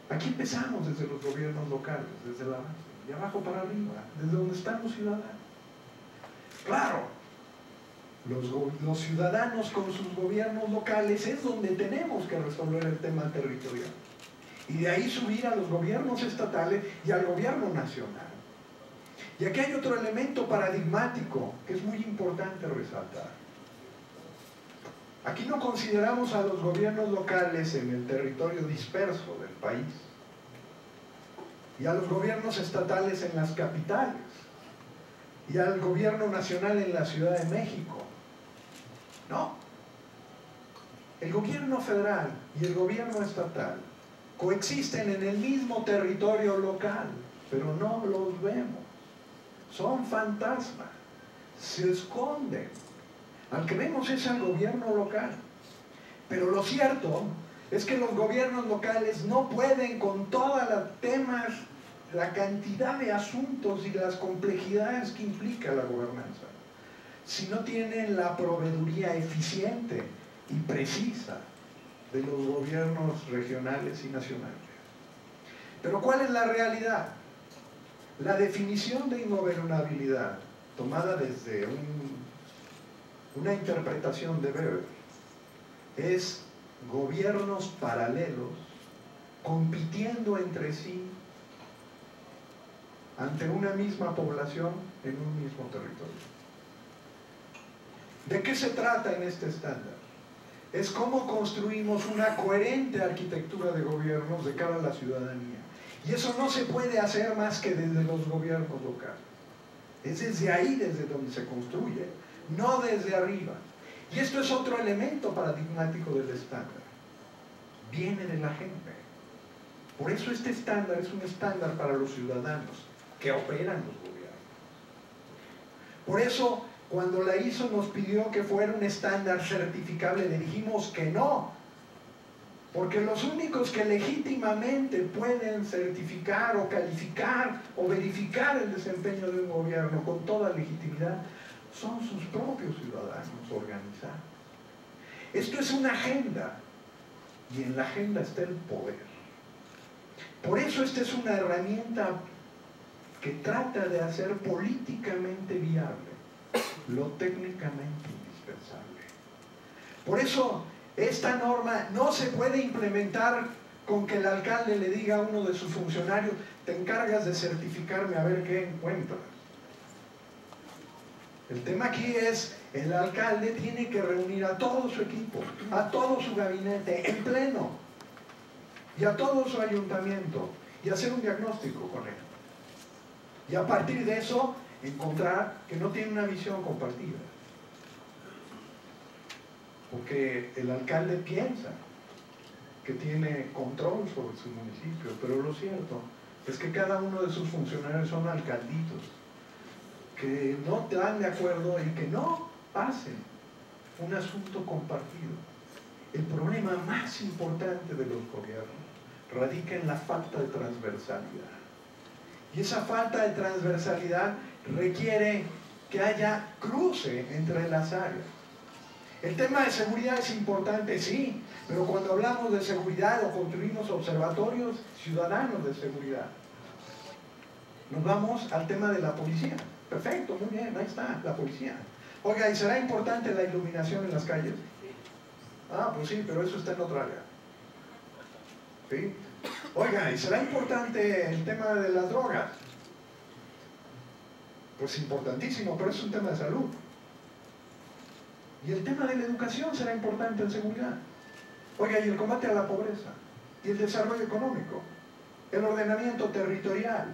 Aquí empezamos desde los gobiernos locales, desde la base, de abajo para arriba, desde donde están los ciudadanos. Claro, los ciudadanos con sus gobiernos locales es donde tenemos que resolver el tema territorial. Y de ahí subir a los gobiernos estatales y al gobierno nacional. Y aquí hay otro elemento paradigmático que es muy importante resaltar. Aquí no consideramos a los gobiernos locales en el territorio disperso del país y a los gobiernos estatales en las capitales y al gobierno nacional en la Ciudad de México. No. El gobierno federal y el gobierno estatal coexisten en el mismo territorio local, pero no los vemos. Son fantasmas, se esconden. Al que vemos es al gobierno local. Pero lo cierto es que los gobiernos locales no pueden con todos los temas, la cantidad de asuntos y las complejidades que implica la gobernanza, si no tienen la proveeduría eficiente y precisa de los gobiernos regionales y nacionales. Pero ¿cuál es la realidad? La definición de ingobernabilidad, tomada desde una interpretación de Weber, es gobiernos paralelos compitiendo entre sí ante una misma población en un mismo territorio. ¿De qué se trata en este estándar? Es cómo construimos una coherente arquitectura de gobiernos de cara a la ciudadanía. Y eso no se puede hacer más que desde los gobiernos locales. Es desde ahí desde donde se construye, no desde arriba. Y esto es otro elemento paradigmático del estándar. Viene de la gente. Por eso este estándar es un estándar para los ciudadanos que operan los gobiernos. Por eso, cuando la ISO nos pidió que fuera un estándar certificable, le dijimos que no. Porque los únicos que legítimamente pueden certificar o calificar o verificar el desempeño de un gobierno con toda legitimidad son sus propios ciudadanos organizados. Esto es una agenda y en la agenda está el poder. Por eso esta es una herramienta que trata de hacer políticamente viable lo técnicamente indispensable. Por eso esta norma no se puede implementar con que el alcalde le diga a uno de sus funcionarios: te encargas de certificarme a ver qué encuentras. El tema aquí es, el alcalde tiene que reunir a todo su equipo, a todo su gabinete en pleno y a todo su ayuntamiento y hacer un diagnóstico con él. Y a partir de eso encontrar que no tiene una visión compartida. Porque el alcalde piensa que tiene control sobre su municipio, pero lo cierto es que cada uno de sus funcionarios son alcalditos que no están de acuerdo en que no hacen un asunto compartido. El problema más importante de los gobiernos radica en la falta de transversalidad. Y esa falta de transversalidad requiere que haya cruce entre las áreas. El tema de seguridad es importante, sí, pero cuando hablamos de seguridad o construimos observatorios ciudadanos de seguridad, nos vamos al tema de la policía. Perfecto, muy bien, ahí está, la policía. Oiga, ¿y será importante la iluminación en las calles? Ah, pues sí, pero eso está en otra área. ¿Sí? Oiga, ¿y será importante el tema de las drogas? Pues importantísimo, pero es un tema de salud. Y el tema de la educación será importante en seguridad. Oiga, y el combate a la pobreza, y el desarrollo económico, el ordenamiento territorial,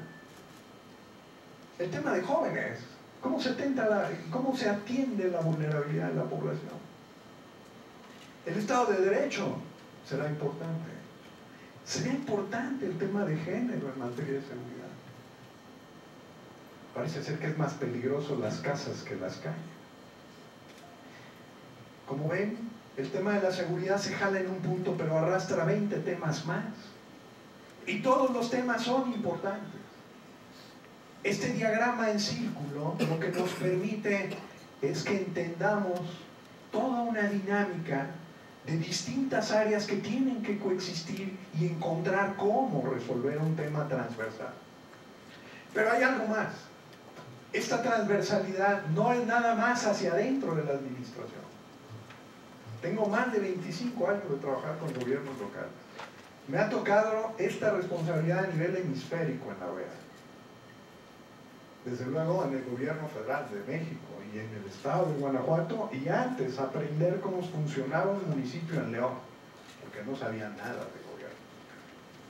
el tema de jóvenes, cómo se atiende la vulnerabilidad de la población. El Estado de Derecho será importante. Será importante el tema de género en materia de seguridad. Parece ser que es más peligroso las casas que las calles. Como ven, el tema de la seguridad se jala en un punto, pero arrastra 20 temas más. Y todos los temas son importantes. Este diagrama en círculo lo que nos permite es que entendamos toda una dinámica de distintas áreas que tienen que coexistir y encontrar cómo resolver un tema transversal. Pero hay algo más. Esta transversalidad no es nada más hacia adentro de la administración. Tengo más de 25 años de trabajar con gobiernos locales. Me ha tocado esta responsabilidad a nivel hemisférico en la OEA. Desde luego en el gobierno federal de México y en el estado de Guanajuato, y antes aprender cómo funcionaba un municipio en León, porque no sabía nada de gobierno.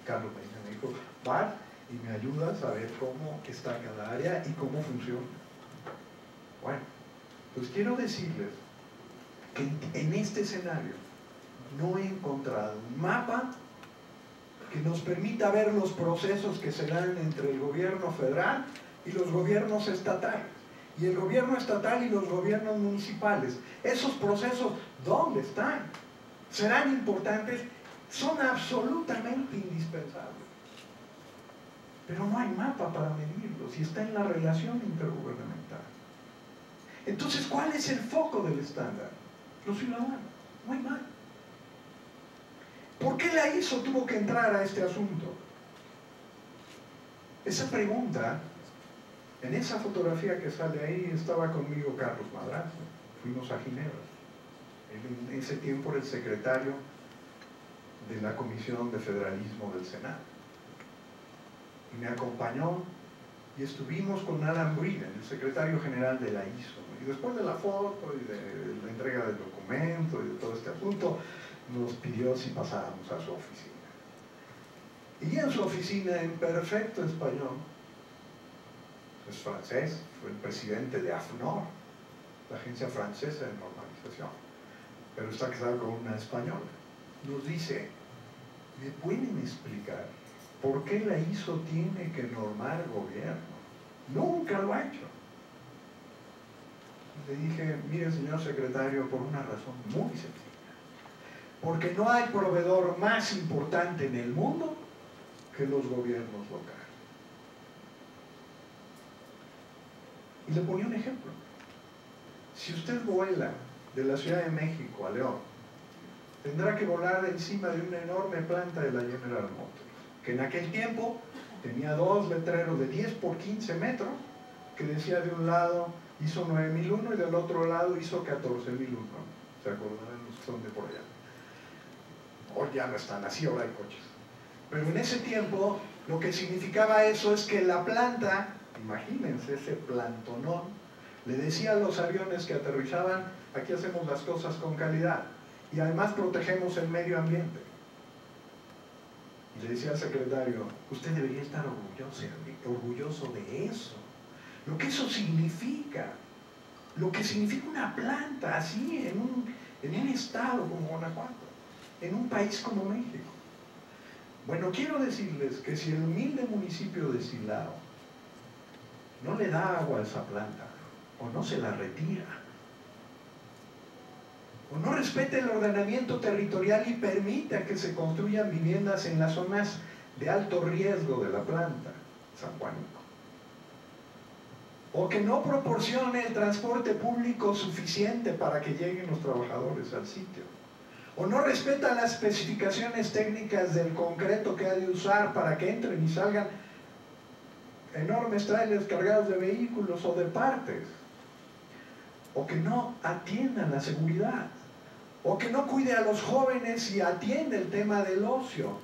Carlos me dijo, va y me ayuda a saber cómo está cada área y cómo funciona. Bueno, pues quiero decirles que en este escenario no he encontrado un mapa que nos permita ver los procesos que se dan entre el gobierno federal y los gobiernos estatales, y el gobierno estatal y los gobiernos municipales. Esos procesos, ¿dónde están? ¿Serán importantes? Son absolutamente indispensables. Pero no hay mapa para medirlos, y está en la relación intergubernamental. Entonces, ¿cuál es el foco del estándar? Los ciudadanos, no hay más. ¿Por qué la ISO tuvo que entrar a este asunto? Esa pregunta, en esa fotografía que sale ahí, estaba conmigo Carlos Madrazo. Fuimos a Ginebra. Él en ese tiempo era el secretario de la Comisión de Federalismo del Senado. Y me acompañó y estuvimos con Alan Briden, el secretario general de la ISO. Y después de la foto y de la entrega del documento y de todo este asunto, nos pidió si pasáramos a su oficina. Y en su oficina, en perfecto español, es francés, fue el presidente de AFNOR, la agencia francesa de normalización, pero está casado con una española. Nos dice, ¿me pueden explicar por qué la ISO tiene que normar gobierno? Nunca lo ha hecho. Le dije, mire señor secretario, por una razón muy sencilla. Porque no hay proveedor más importante en el mundo que los gobiernos locales. Y le ponía un ejemplo. Si usted vuela de la Ciudad de México a León, tendrá que volar encima de una enorme planta de la General Motors, que en aquel tiempo tenía 2 letreros de 10 por 15 metros, que decía de un lado ISO 9001 y del otro lado ISO 14001. ¿Se acordarán los que son de por allá? Hoy ya no están así, ahora hay coches. Pero en ese tiempo lo que significaba eso es que la planta, imagínense ese plantonón, le decía a los aviones que aterrizaban, aquí hacemos las cosas con calidad y además protegemos el medio ambiente. Y le decía al secretario, usted debería estar orgulloso de eso, lo que eso significa, lo que significa una planta así en un estado como Guanajuato, en un país como México. Bueno, quiero decirles que si el humilde municipio de Silao no le da agua a esa planta, o no se la retira, o no respeta el ordenamiento territorial y permita que se construyan viviendas en las zonas de alto riesgo de la planta, San Juanico, o que no proporcione el transporte público suficiente para que lleguen los trabajadores al sitio, o no respeta las especificaciones técnicas del concreto que ha de usar para que entren y salgan enormes trailers cargados de vehículos o de partes, o que no atiendan la seguridad, o que no cuide a los jóvenes y atiende el tema del ocio,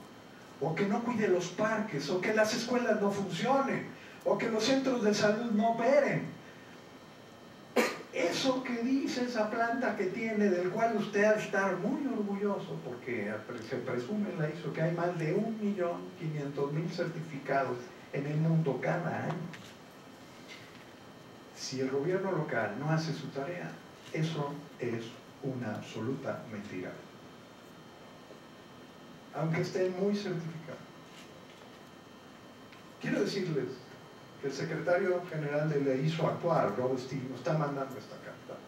o que no cuide los parques, o que las escuelas no funcionen, o que los centros de salud no operen. Eso que dice esa planta que tiene, del cual usted ha de estar muy orgulloso, porque se presume en la ISO que hay más de 1.500.000 certificados en el mundo cada año. Si el gobierno local no hace su tarea, eso es una absoluta mentira, aunque estén muy certificados. Quiero decirles que el secretario general de la ISO actual, Rob Steele, nos está mandando esta carta,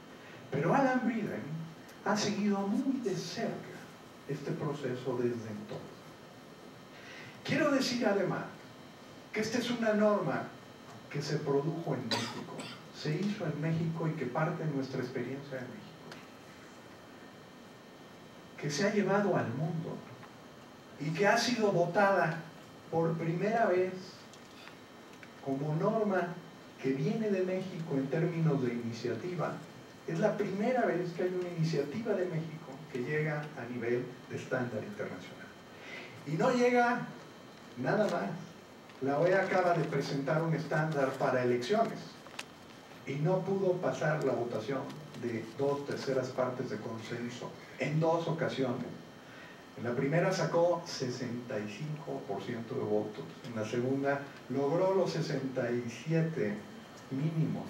pero Alan Briden ha seguido muy de cerca este proceso desde entonces. Quiero decir además que esta es una norma que se produjo en México, se hizo en México y que parte de nuestra experiencia en México, que se ha llevado al mundo y que ha sido votada por primera vez como norma que viene de México en términos de iniciativa. Es la primera vez que hay una iniciativa de México que llega a nivel de estándar internacional. Y no llega nada más. La OEA acaba de presentar un estándar para elecciones y no pudo pasar la votación de 2/3 partes de consenso en 2 ocasiones. En la primera sacó 65% de votos, en la segunda logró los 67 mínimos,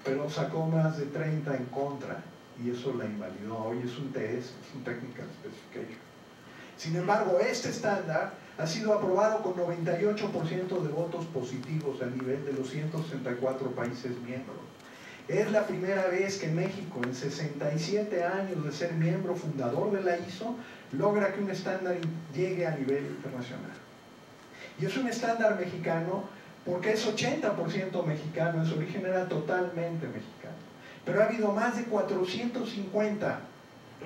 pero sacó más de 30 en contra y eso la invalidó. Hoy es un TS, es un Technical Specification. Sin embargo, este estándar ha sido aprobado con 98% de votos positivos a nivel de los 164 países miembros. Es la primera vez que México, en 67 años de ser miembro fundador de la ISO, logra que un estándar llegue a nivel internacional. Y es un estándar mexicano porque es 80% mexicano, en su origen era totalmente mexicano. Pero ha habido más de 450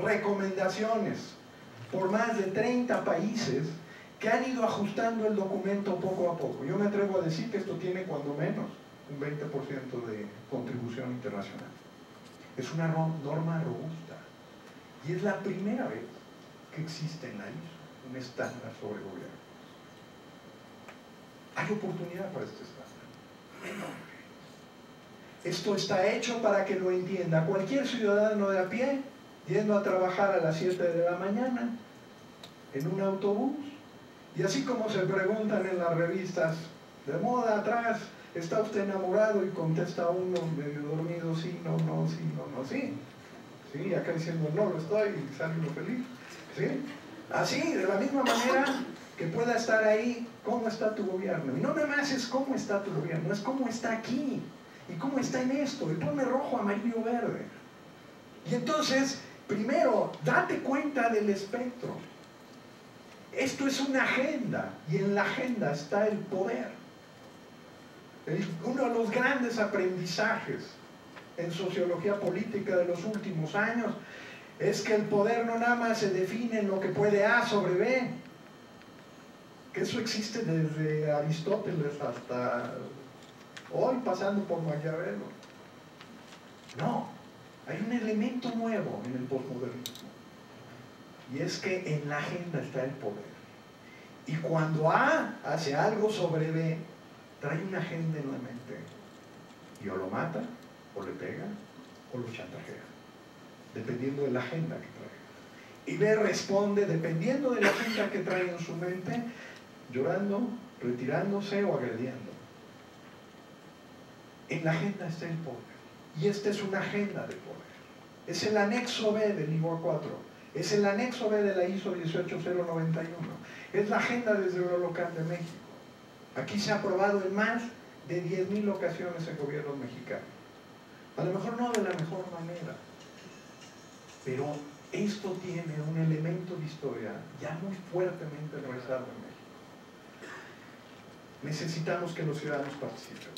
recomendaciones por más de 30 países que han ido ajustando el documento poco a poco. Yo me atrevo a decir que esto tiene cuando menos un 20% de contribución internacional. Es una norma robusta y es la primera vez que existe en la ISO un estándar sobre gobierno. Hay oportunidad para este estándar. Esto está hecho para que lo entienda cualquier ciudadano de a pie, yendo a trabajar a las 7 de la mañana, en un autobús, y así como se preguntan en las revistas de moda atrás, ¿está usted enamorado? Y contesta uno medio dormido, sí, no, no, sí, no, no, sí. Sí, acá diciendo no lo estoy y sale uno feliz. ¿Sí? Así, de la misma manera que pueda estar ahí, ¿cómo está tu gobierno? Y no nada más es cómo está tu gobierno, es cómo está aquí, y cómo está en esto, y ponme rojo, amarillo, verde. Y entonces, primero, date cuenta del espectro. Esto es una agenda, y en la agenda está el poder. Uno de los grandes aprendizajes en sociología política de los últimos años es que el poder no nada más se define en lo que puede A sobre B, que eso existe desde Aristóteles hasta hoy, pasando por Maquiavelo. No, hay un elemento nuevo en el posmodernismo, y es que en la agenda está el poder. Y cuando A hace algo sobre B, trae una agenda en la mente, y o lo mata, o le pega, o lo chantajea, dependiendo de la agenda que trae. Y B responde dependiendo de la agenda que trae en su mente, llorando, retirándose o agrediendo. En la agenda está el poder, y esta es una agenda de poder. Es el anexo B del IBOR 4, es el anexo B de la ISO 18091, es la agenda desde lo local de México. Aquí se ha aprobado en más de 10,000 ocasiones en gobiernos mexicanos. A lo mejor no de la mejor manera, pero esto tiene un elemento de historia ya muy fuertemente enraizado en México. Necesitamos que los ciudadanos participen,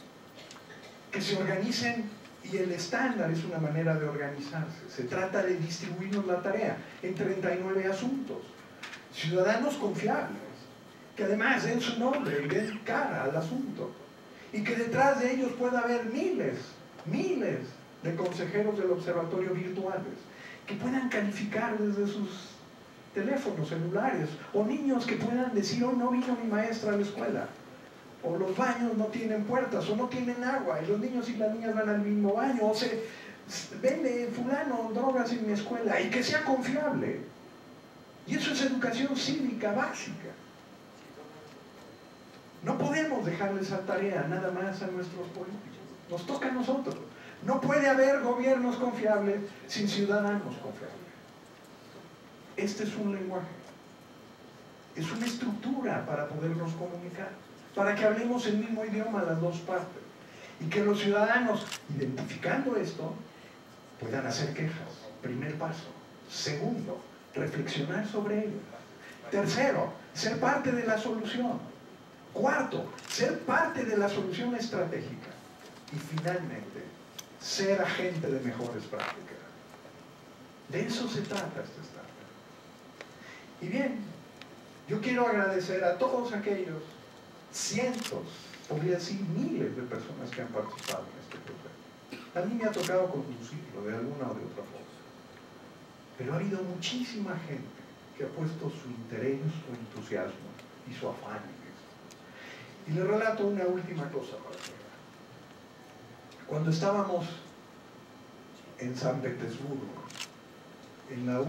que se organicen, y el estándar es una manera de organizarse. Se trata de distribuirnos la tarea en 39 asuntos. Ciudadanos confiables, que además den su nombre y den cara al asunto, y que detrás de ellos pueda haber miles de consejeros del observatorio virtuales, que puedan calificar desde sus teléfonos celulares, o niños que puedan decir, hoy no vino mi maestra a la escuela, o los baños no tienen puertas, o no tienen agua, y los niños y las niñas van al mismo baño, o se vende fulano drogas en mi escuela, y que sea confiable. Y eso es educación cívica básica. No podemos dejarle esa tarea nada más a nuestros políticos, nos toca a nosotros. No puede haber gobiernos confiables sin ciudadanos confiables. Este es un lenguaje, es una estructura para podernos comunicar, para que hablemos el mismo idioma las dos partes, y que los ciudadanos, identificando esto, puedan hacer quejas. Primer paso. Segundo, reflexionar sobre ello. Tercero, ser parte de la solución. Cuarto, ser parte de la solución estratégica. Y finalmente, ser agente de mejores prácticas. De eso se trata este estándar. Y bien, yo quiero agradecer a todos aquellos cientos, podría decir miles de personas que han participado en este proceso. A mí me ha tocado conducirlo de alguna o de otra forma. Pero ha habido muchísima gente que ha puesto su interés, su entusiasmo y su afán en esto. Y le relato una última cosa para cerrar. Cuando estábamos en San Petersburgo, en la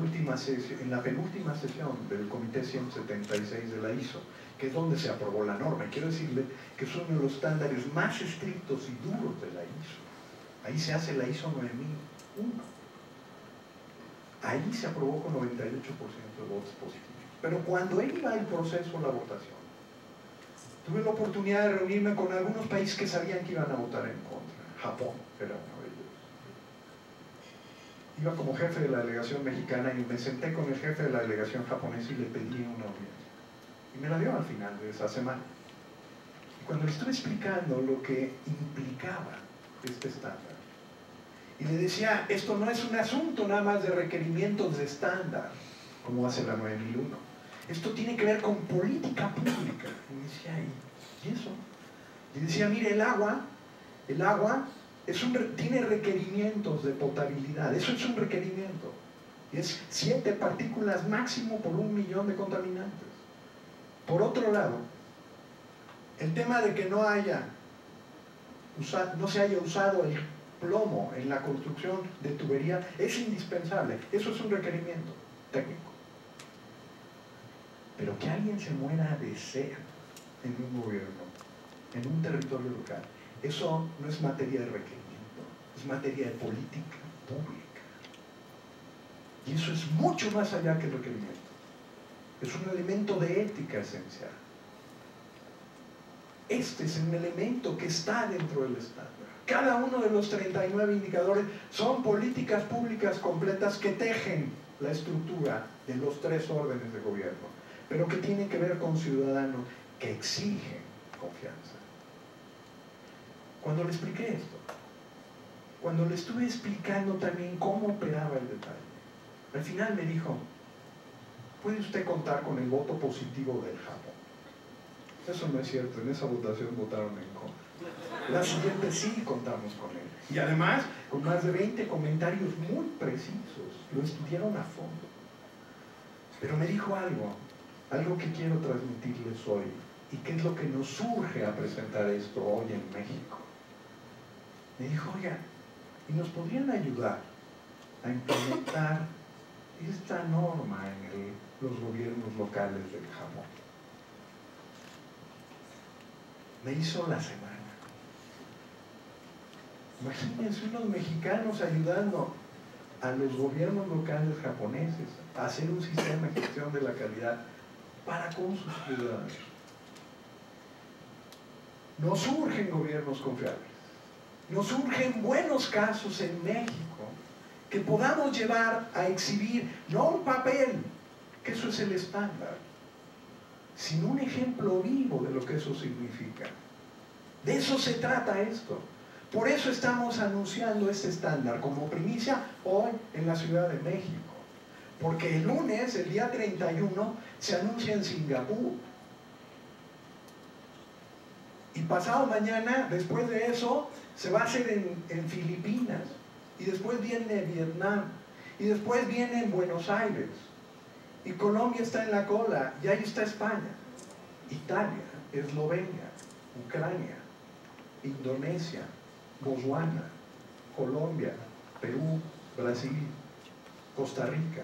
penúltima sesión del Comité 176 de la ISO, que es donde se aprobó la norma, y quiero decirle que es uno de los estándares más estrictos y duros de la ISO. Ahí se hace la ISO 9001. Ahí se aprobó con 98% de votos positivos. Pero cuando iba el proceso, la votación, tuve la oportunidad de reunirme con algunos países que sabían que iban a votar en contra. Japón era uno de ellos. Iba como jefe de la delegación mexicana y me senté con el jefe de la delegación japonesa y le pedí una audiencia. Y me la dio al final de esa semana. Y cuando le estuve explicando lo que implicaba este estándar, y le decía, esto no es un asunto nada más de requerimientos de estándar, como hace la 9001. Esto tiene que ver con política pública. Y me decía, ¿y eso? Y decía, mire, el agua tiene requerimientos de potabilidad. Eso es un requerimiento. Y es 7 partículas máximo por 1 millón de contaminantes. Por otro lado, el tema de que no se haya usado el plomo en la construcción de tubería es indispensable. Eso es un requerimiento técnico. Pero que alguien se muera de sed en un gobierno, en un territorio local, eso no es materia de requerimiento, es materia de política pública. Y eso es mucho más allá que el requerimiento. Es un elemento de ética esencial. Este es un elemento que está dentro del estándar. Cada uno de los 39 indicadores son políticas públicas completas que tejen la estructura de los 3 órdenes de gobierno, pero que tienen que ver con ciudadanos que exigen confianza. Cuando le expliqué esto, cuando le estuve explicando también cómo operaba el detalle, al final me dijo, ¿puede usted contar con el voto positivo del Japón? Eso no es cierto, en esa votación votaron en contra. La siguiente sí contamos con él. Y además, con más de 20 comentarios muy precisos, lo estudiaron a fondo. Pero me dijo algo que quiero transmitirles hoy, y que es lo que nos surge a presentar esto hoy en México. Me dijo, oiga, ¿y nos podrían ayudar a implementar esta norma en los gobiernos locales del Japón? Me hizo la semana. Imagínense unos mexicanos ayudando a los gobiernos locales japoneses a hacer un sistema de gestión de la calidad para con sus ciudadanos. Nos surgen gobiernos confiables, nos surgen buenos casos en México que podamos llevar a exhibir, no un papel, que eso es el estándar, sino un ejemplo vivo de lo que eso significa. De eso se trata esto. Por eso estamos anunciando este estándar como primicia hoy en la Ciudad de México. Porque el lunes, el día 31, se anuncia en Singapur. Y pasado mañana, después de eso, se va a hacer en Filipinas. Y después viene Vietnam. Y después viene en Buenos Aires. Y Colombia está en la cola. Y ahí está España, Italia, Eslovenia, Ucrania, Indonesia, Botswana, Colombia, Perú, Brasil, Costa Rica.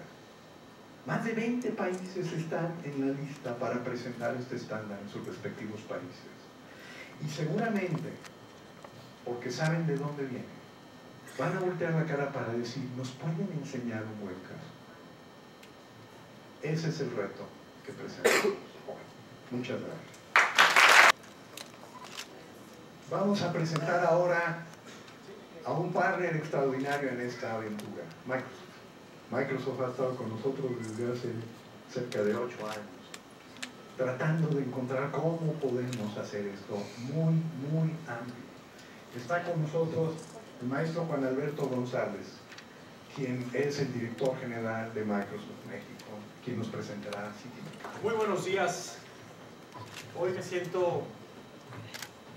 Más de 20 países están en la lista para presentar este estándar en sus respectivos países. Y seguramente, porque saben de dónde viene, van a voltear la cara para decir, ¿nos pueden enseñar un buen caso? Ese es el reto que presentamos hoy. Muchas gracias. Vamos a presentar ahora a un partner extraordinario en esta aventura, Microsoft. Microsoft ha estado con nosotros desde hace cerca de 8 años. tratando de encontrar cómo podemos hacer esto muy, muy amplio. Está con nosotros el maestro Juan Alberto González, quien es el director general de Microsoft México, quien nos presentará CityNext. Muy buenos días. Hoy me siento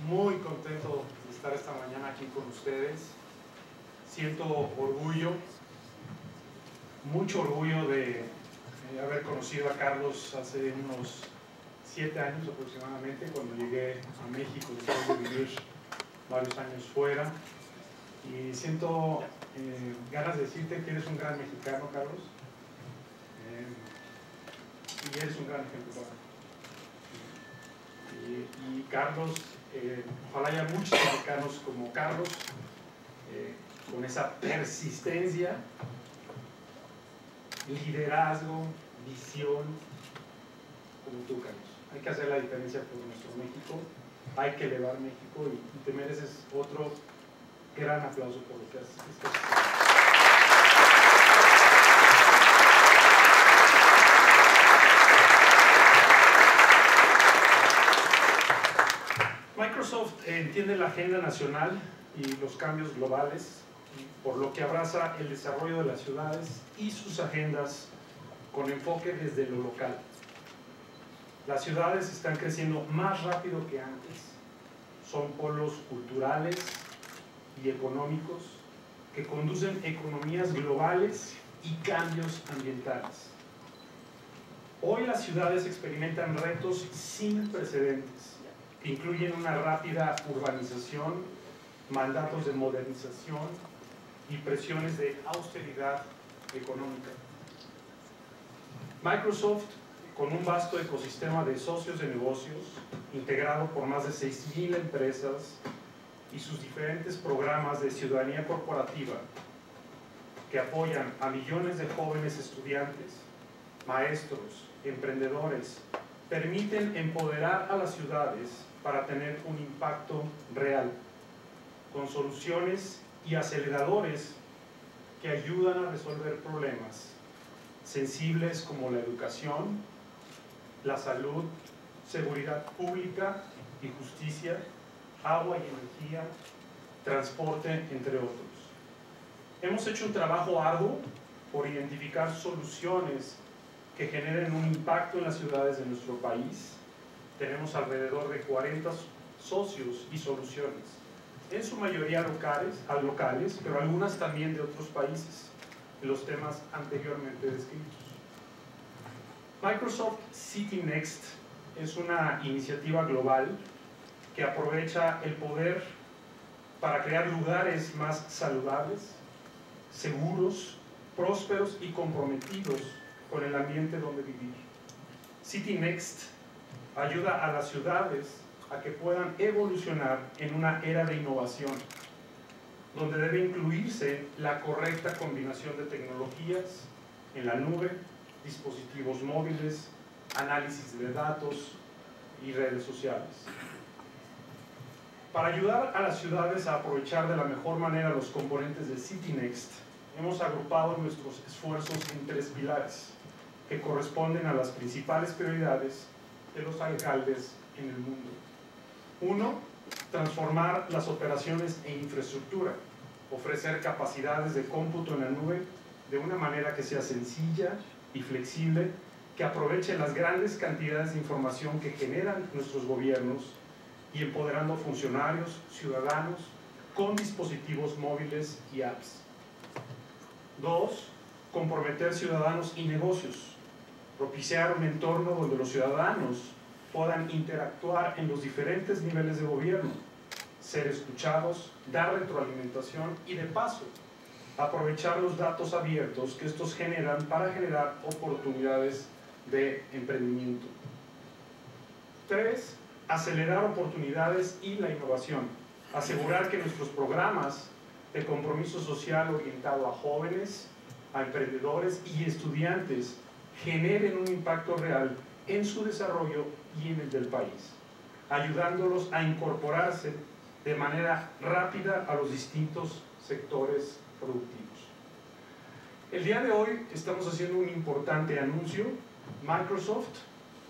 muy contento de estar esta mañana aquí con ustedes. Siento orgullo, mucho orgullo de haber conocido a Carlos hace unos 7 años aproximadamente, cuando llegué a México después de vivir varios años fuera. Y siento ganas de decirte que eres un gran mexicano, Carlos. Y eres un gran ejemplo. Y Carlos, ojalá haya muchos mexicanos como Carlos, con esa persistencia, liderazgo, visión, como tú, Carlos. Hay que hacer la diferencia por nuestro México, hay que elevar México y te mereces otro gran aplauso por lo que haces. Microsoft entiende la agenda nacional y los cambios globales, por lo que abraza el desarrollo de las ciudades y sus agendas con enfoque desde lo local. Las ciudades están creciendo más rápido que antes, son polos culturales y económicos que conducen economías globales y cambios ambientales. Hoy las ciudades experimentan retos sin precedentes, que incluyen una rápida urbanización, mandatos de modernización y presiones de austeridad económica. Microsoft, con un vasto ecosistema de socios de negocios, integrado por más de 6,000 empresas y sus diferentes programas de ciudadanía corporativa, que apoyan a millones de jóvenes estudiantes, maestros, emprendedores, permiten empoderar a las ciudades para tener un impacto real, con soluciones y aceleradores que ayudan a resolver problemas sensibles como la educación, la salud, seguridad pública y justicia, agua y energía, transporte, entre otros. Hemos hecho un trabajo arduo por identificar soluciones que generen un impacto en las ciudades de nuestro país. Tenemos alrededor de 40 socios y soluciones, en su mayoría locales, pero algunas también de otros países, en los temas anteriormente descritos. Microsoft CityNext es una iniciativa global que aprovecha el poder para crear lugares más saludables, seguros, prósperos y comprometidos con el ambiente donde vivir. CityNext ayuda a las ciudades a que puedan evolucionar en una era de innovación, donde debe incluirse la correcta combinación de tecnologías en la nube, dispositivos móviles, análisis de datos y redes sociales. Para ayudar a las ciudades a aprovechar de la mejor manera los componentes de CityNext, hemos agrupado nuestros esfuerzos en 3 pilares, que corresponden a las principales prioridades de los alcaldes en el mundo. 1. Transformar las operaciones e infraestructura, ofrecer capacidades de cómputo en la nube de una manera que sea sencilla y flexible, que aproveche las grandes cantidades de información que generan nuestros gobiernos y empoderando a funcionarios, ciudadanos, con dispositivos móviles y apps. 2. Comprometer ciudadanos y negocios, propiciar un entorno donde los ciudadanos puedan interactuar en los diferentes niveles de gobierno, ser escuchados, dar retroalimentación y, de paso, aprovechar los datos abiertos que estos generan para generar oportunidades de emprendimiento. 3. Acelerar oportunidades y la innovación, asegurar que nuestros programas de compromiso social orientado a jóvenes, a emprendedores y estudiantes generen un impacto real en su desarrollo y en el del país, ayudándolos a incorporarse de manera rápida a los distintos sectores productivos. El día de hoy estamos haciendo un importante anuncio. Microsoft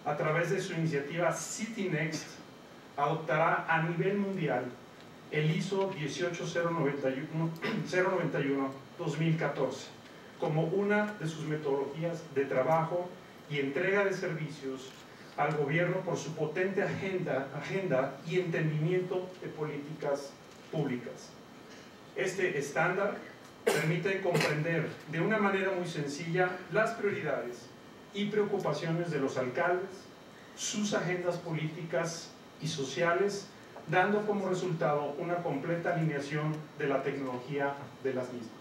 a través de su iniciativa CityNext, adoptará a nivel mundial el ISO 18091-2014 como una de sus metodologías de trabajo y entrega de servicios al gobierno por su potente agenda y entendimiento de políticas públicas. Este estándar permite comprender de una manera muy sencilla las prioridades y preocupaciones de los alcaldes, sus agendas políticas y sociales, dando como resultado una completa alineación de la tecnología de las mismas.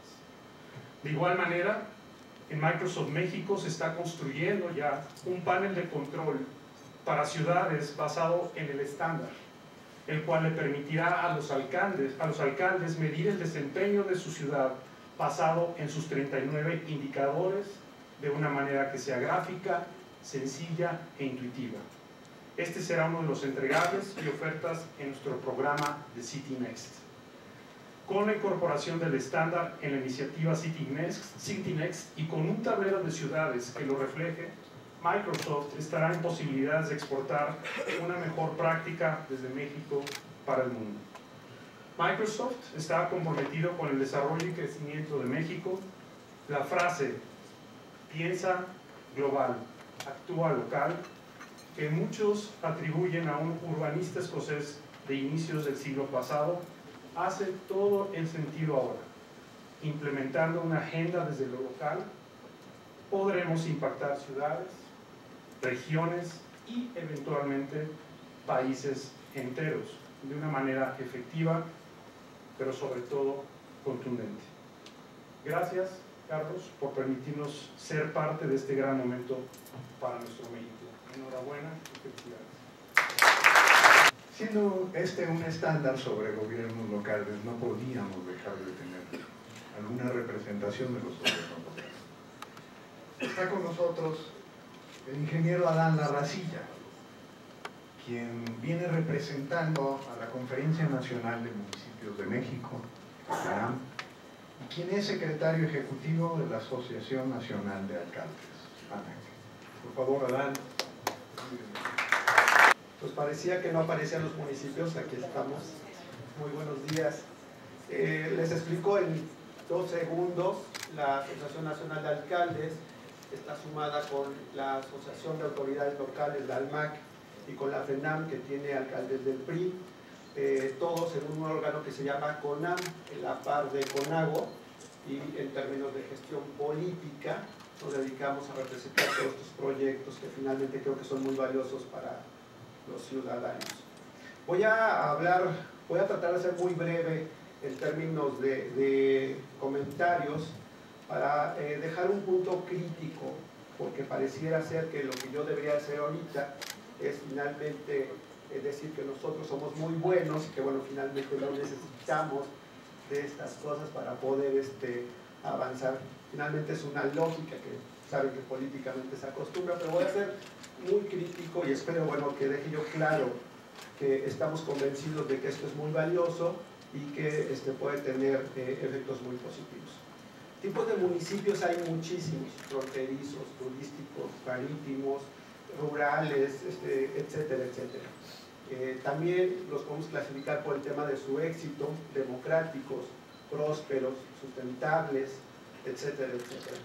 De igual manera, en Microsoft México se está construyendo ya un panel de control para ciudades basado en el estándar, el cual le permitirá a los alcaldes medir el desempeño de su ciudad basado en sus 39 indicadores de una manera que sea gráfica, sencilla e intuitiva. Este será uno de los entregables y ofertas en nuestro programa de CityNext. Con la incorporación del estándar en la iniciativa CityNext y con un tablero de ciudades que lo refleje, Microsoft estará en posibilidades de exportar una mejor práctica desde México para el mundo. Microsoft está comprometido con el desarrollo y crecimiento de México. La frase "piensa global, actúa local", que muchos atribuyen a un urbanista escocés de inicios del siglo pasado, hace todo el sentido ahora. Implementando una agenda desde lo local, podremos impactar ciudades, regiones y eventualmente países enteros de una manera efectiva, pero sobre todo contundente. Gracias, Carlos, por permitirnos ser parte de este gran momento para nuestro México. Enhorabuena y felicidades. Siendo este un estándar sobre gobiernos locales, no podíamos dejar de tener alguna representación de los gobiernos locales. Está con nosotros el ingeniero Adán Larracilla, quien viene representando a la Conferencia Nacional de Municipios de México, CANAM, y quien es secretario ejecutivo de la Asociación Nacional de Alcaldes, ANAC. Por favor, Adán. Pues parecía que no aparecían los municipios, aquí estamos. Muy buenos días. Les explico en 2 segundos. La Asociación Nacional de Alcaldes está sumada con la Asociación de Autoridades Locales, la ALMAC, y con la FENAM, que tiene alcaldes del PRI, todos en un órgano que se llama CONAM, en la par de CONAGO, y en términos de gestión política nos dedicamos a representar todos estos proyectos que finalmente creo que son muy valiosos para los ciudadanos. Voy a tratar de ser muy breve en términos de comentarios para dejar un punto crítico, porque pareciera ser que lo que yo debería hacer ahorita es finalmente decir que nosotros somos muy buenos y que bueno, finalmente no necesitamos de estas cosas para poder avanzar. Finalmente es una lógica que saben que políticamente se acostumbra, pero voy a ser muy crítico y espero bueno, que deje yo claro que estamos convencidos de que esto es muy valioso y que puede tener efectos muy positivos. Tipos de municipios hay muchísimos: fronterizos, turísticos, marítimos, rurales, etcétera, etcétera. También los podemos clasificar por el tema de su éxito: democráticos, prósperos, sustentables, etcétera, etcétera.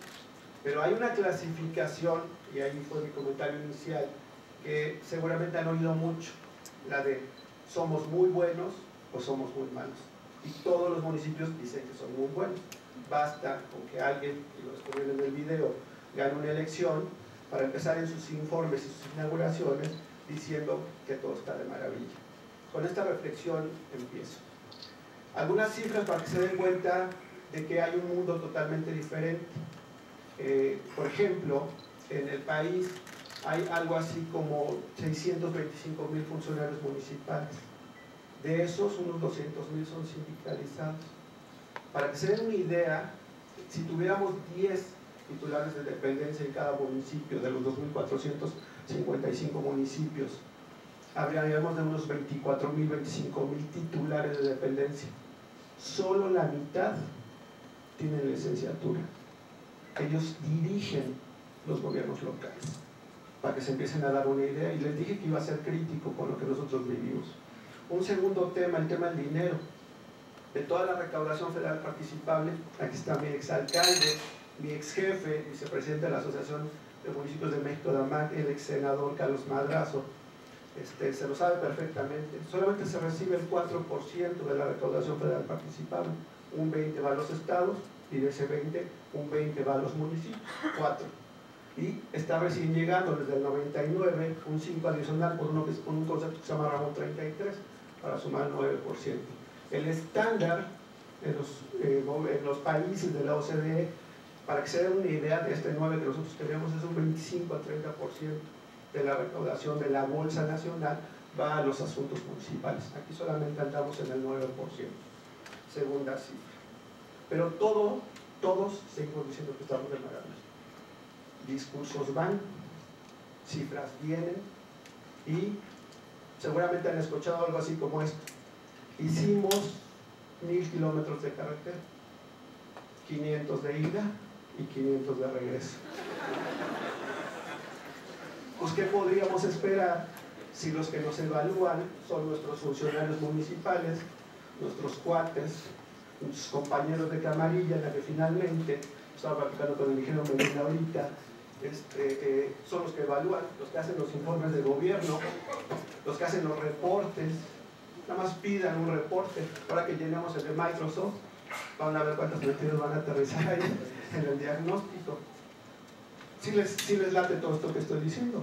Pero hay una clasificación, y ahí fue mi comentario inicial, que seguramente han oído mucho, la de somos muy buenos o somos muy malos. Y todos los municipios dicen que son muy buenos. Basta con que alguien, y lo descubrieron en el video, gane una elección para empezar en sus informes y sus inauguraciones diciendo que todo está de maravilla. Con esta reflexión empiezo. Algunas cifras para que se den cuenta de que hay un mundo totalmente diferente. Por ejemplo, en el país hay algo así como 625,000 funcionarios municipales. De esos, unos 200,000 son sindicalizados. Para que se den una idea, si tuviéramos 10 titulares de dependencia en cada municipio, de los 2.455 municipios, habríamos de unos 24,000, 25,000 titulares de dependencia. Solo la mitad tienen licenciatura. Ellos dirigen los gobiernos locales. para que se empiecen a dar una idea, y les dije que iba a ser crítico con lo que nosotros vivimos. Un segundo tema, el tema del dinero. De toda la recaudación federal participable, aquí está mi exalcalde, mi exjefe, vicepresidente de la Asociación de Municipios de México, DAMAC, el ex senador Carlos Madrazo, se lo sabe perfectamente. Solamente se recibe el 4% de la recaudación federal participable, un 20% va a los estados y de ese 20, un 20% va a los municipios, 4. Y está recién llegando desde el 99 un 5 adicional por un concepto que se llama Ramón 33 para sumar el 9%. El estándar en los países de la OCDE, para que se den una idea de este 9 que nosotros tenemos, es un 25 al 30% de la recaudación de la Bolsa Nacional va a los asuntos municipales. Aquí solamente andamos en el 9%, segunda cifra. Pero todos seguimos diciendo que estamos de maravilla. Discursos van, cifras vienen, y seguramente han escuchado algo así como esto. Hicimos 1000 kilómetros de carretera, 500 de ida y 500 de regreso. Pues, ¿qué podríamos esperar si los que nos evalúan son nuestros funcionarios municipales, nuestros cuates, nuestros compañeros de camarilla, en la que finalmente, estaba platicando con el ingeniero Medina ahorita, son los que evalúan, los que hacen los informes de gobierno, los que hacen los reportes? Nada más pidan un reporte. Ahora que llenamos el de Microsoft, van a ver cuántas mentiras van a aterrizar ahí en el diagnóstico. Si les late todo esto que estoy diciendo.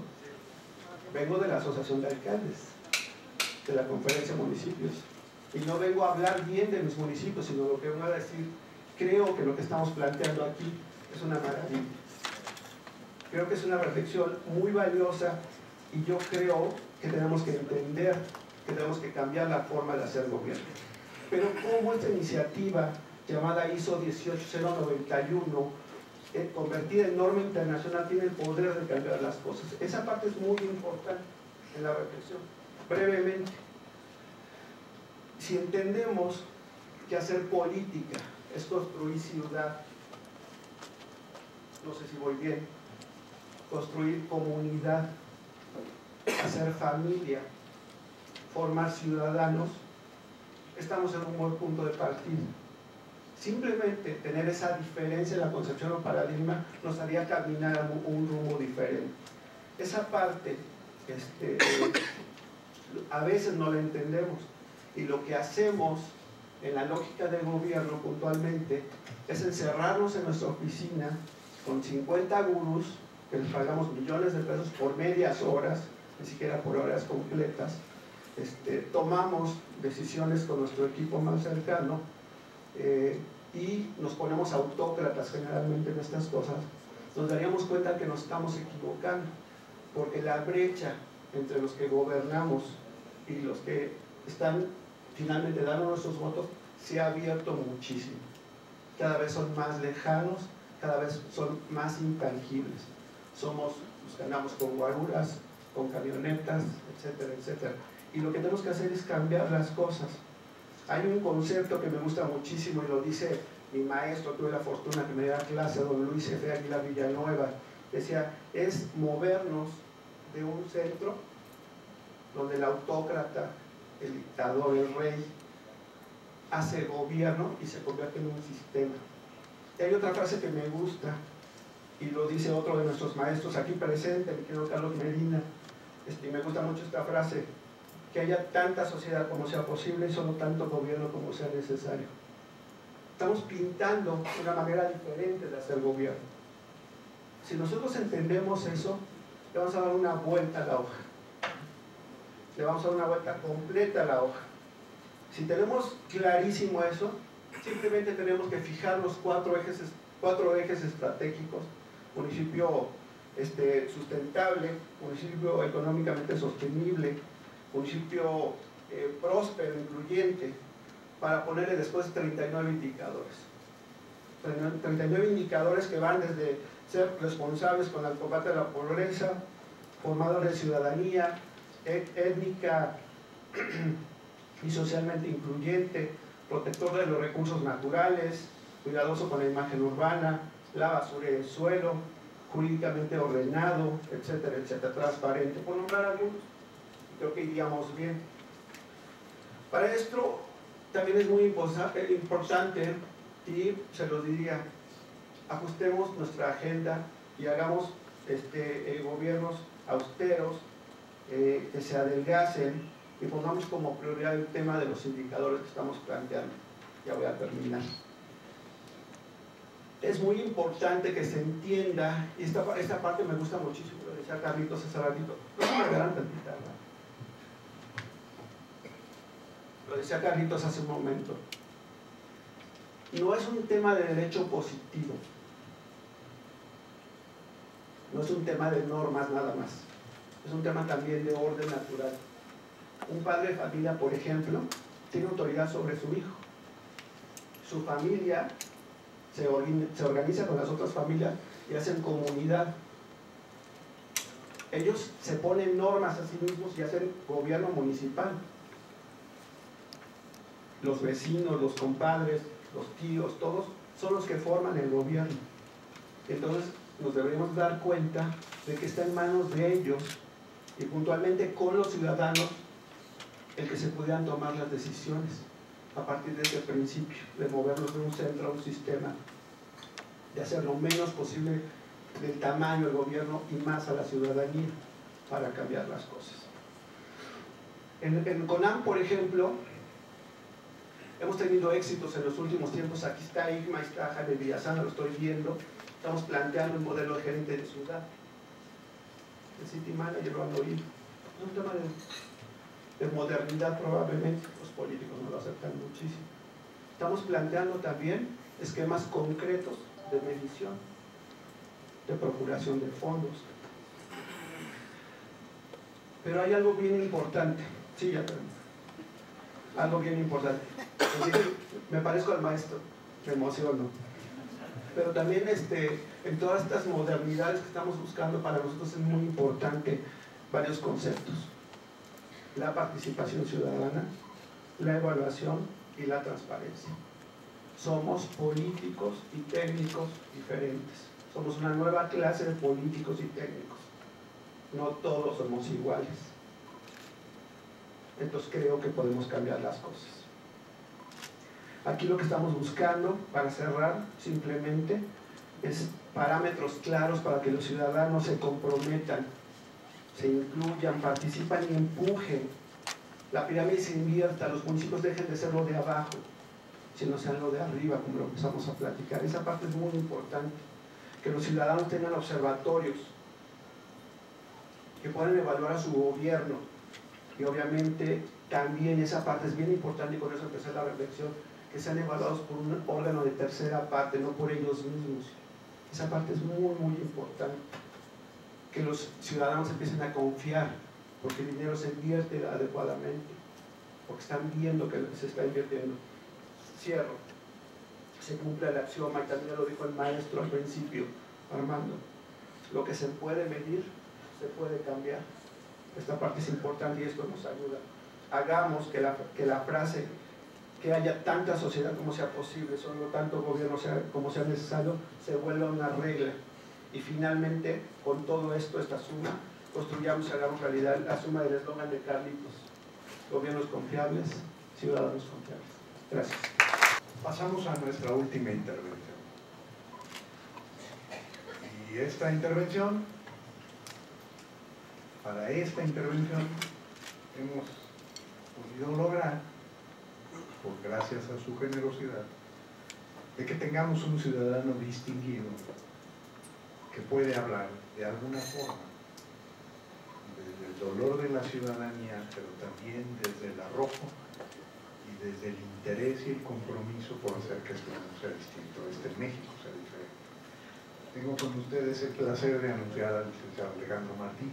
Vengo de la Asociación de Alcaldes, de la Conferencia de Municipios, y no vengo a hablar bien de mis municipios, sino lo que vengo a decir, creo que lo que estamos planteando aquí es una maravilla. Creo que es una reflexión muy valiosa, y yo creo que tenemos que entender que tenemos que cambiar la forma de hacer gobierno. Pero cómo esta iniciativa llamada ISO 18091, convertida en norma internacional, tiene el poder de cambiar las cosas. Esa parte es muy importante en la reflexión. Brevemente, si entendemos que hacer política es construir ciudad, no sé si voy bien, construir comunidad, hacer familia, formar ciudadanos, estamos en un buen punto de partida. Simplemente tener esa diferencia en la concepción o paradigma nos haría caminar a un rumbo diferente. Esa parte a veces no la entendemos, y lo que hacemos en la lógica de gobierno puntualmente es encerrarnos en nuestra oficina con 50 gurús que les pagamos millones de pesos por medias horas, ni siquiera por horas completas. Tomamos decisiones con nuestro equipo más cercano, y nos ponemos autócratas generalmente en estas cosas. Nos daríamos cuenta que nos estamos equivocando, porque la brecha entre los que gobernamos y los que están finalmente dando nuestros votos se ha abierto muchísimo. Cada vez son más lejanos, cada vez son más intangibles. Somos los que andamos con guaruras, con camionetas, etcétera, etcétera. Y lo que tenemos que hacer es cambiar las cosas. Hay un concepto que me gusta muchísimo, y lo dice mi maestro, tuve la fortuna que me diera clase, don Luis F. Aguilar Villanueva. Decía, es movernos de un centro donde el autócrata, el dictador, el rey, hace gobierno y se convierte en un sistema. Y hay otra frase que me gusta, y lo dice otro de nuestros maestros aquí presente, el querido Carlos Medina. Me gusta mucho esta frase: que haya tanta sociedad como sea posible y solo tanto gobierno como sea necesario. Estamos pintando una manera diferente de hacer gobierno. Si nosotros entendemos eso, le vamos a dar una vuelta a la hoja. Le vamos a dar una vuelta completa a la hoja. Si tenemos clarísimo eso, simplemente tenemos que fijar los cuatro ejes estratégicos: municipio sustentable, municipio económicamente sostenible, municipio próspero, incluyente, para ponerle después 39 indicadores. 39 indicadores que van desde ser responsables con el combate a la pobreza, formadores de ciudadanía, étnica y socialmente incluyente, protector de los recursos naturales, cuidadoso con la imagen urbana, la basura y el suelo, jurídicamente ordenado, etcétera, etcétera, transparente, por nombrar algunos. Creo que iríamos bien. Para esto también es muy importante, y se lo diría, ajustemos nuestra agenda y hagamos gobiernos austeros, que se adelgacen y pongamos como prioridad el tema de los indicadores que estamos planteando. Ya voy a terminar. Es muy importante que se entienda, y esta parte me gusta muchísimo, lo decía Carlitos hace ratito, no se me regalan tantita, ¿no? Lo decía Carlitos hace un momento, no es un tema de derecho positivo, no es un tema de normas nada más, es un tema también de orden natural. Un padre de familia, por ejemplo, tiene autoridad sobre su hijo. Su familia se organiza con las otras familias y hacen comunidad. Ellos se ponen normas a sí mismos y hacen gobierno municipal. Los vecinos, los compadres, los tíos, todos son los que forman el gobierno. Entonces nos deberíamos dar cuenta de que está en manos de ellos y puntualmente con los ciudadanos el que se pudieran tomar las decisiones a partir de ese principio, de moverlos de un centro a un sistema, de hacer lo menos posible del tamaño del gobierno y más a la ciudadanía para cambiar las cosas. En CONAM, por ejemplo, hemos tenido éxitos en los últimos tiempos. Aquí está Igma, está Jaime Villazana, lo estoy viendo. Estamos planteando un modelo de gerente de ciudad. El City Manager lo han oído. Es un tema de modernidad, probablemente. Los políticos no lo aceptan muchísimo. Estamos planteando también esquemas concretos de medición, de procuración de fondos. Pero hay algo bien importante. Sí, ya termino. Algo bien importante. Me parezco al maestro, me emociono. Pero también en todas estas modernidades que estamos buscando, para nosotros es muy importante varios conceptos: la participación ciudadana, la evaluación y la transparencia. Somos políticos y técnicos diferentes. Somos una nueva clase de políticos y técnicos. No todos somos iguales. Entonces creo que podemos cambiar las cosas. Aquí lo que estamos buscando, para cerrar, simplemente es parámetros claros para que los ciudadanos se comprometan, se incluyan, participan y empujen. La pirámide se invierta, los municipios dejen de ser lo de abajo, sino sean lo de arriba, como lo empezamos a platicar. Esa parte es muy importante, que los ciudadanos tengan observatorios, que puedan evaluar a su gobierno, y obviamente también esa parte es bien importante, y con eso empecé la reflexión, que sean evaluados por un órgano de tercera parte, no por ellos mismos. Esa parte es muy, muy importante, que los ciudadanos empiecen a confiar, porque el dinero se invierte adecuadamente, porque están viendo que se está invirtiendo. Cierro. Se cumple el axioma, y también lo dijo el maestro al principio, Armando: lo que se puede medir, se puede cambiar. Esta parte es importante y esto nos ayuda. Hagamos que la frase, que haya tanta sociedad como sea posible, solo tanto gobierno como sea necesario, se vuelva una regla. Y finalmente, con todo esto, esta suma, construyamos y hagamos realidad la suma del eslogan de Carlitos: gobiernos confiables, ciudadanos confiables. Gracias. Pasamos a nuestra última intervención. Y esta intervención, para esta intervención, hemos podido lograr, gracias a su generosidad, de que tengamos un ciudadano distinguido que puede hablar de alguna forma desde el dolor de la ciudadanía, pero también desde el arrojo y desde el interés y el compromiso por hacer que este mundo sea distinto, México sea diferente. Tengo con ustedes el placer de anunciar al licenciado Alejandro Martí,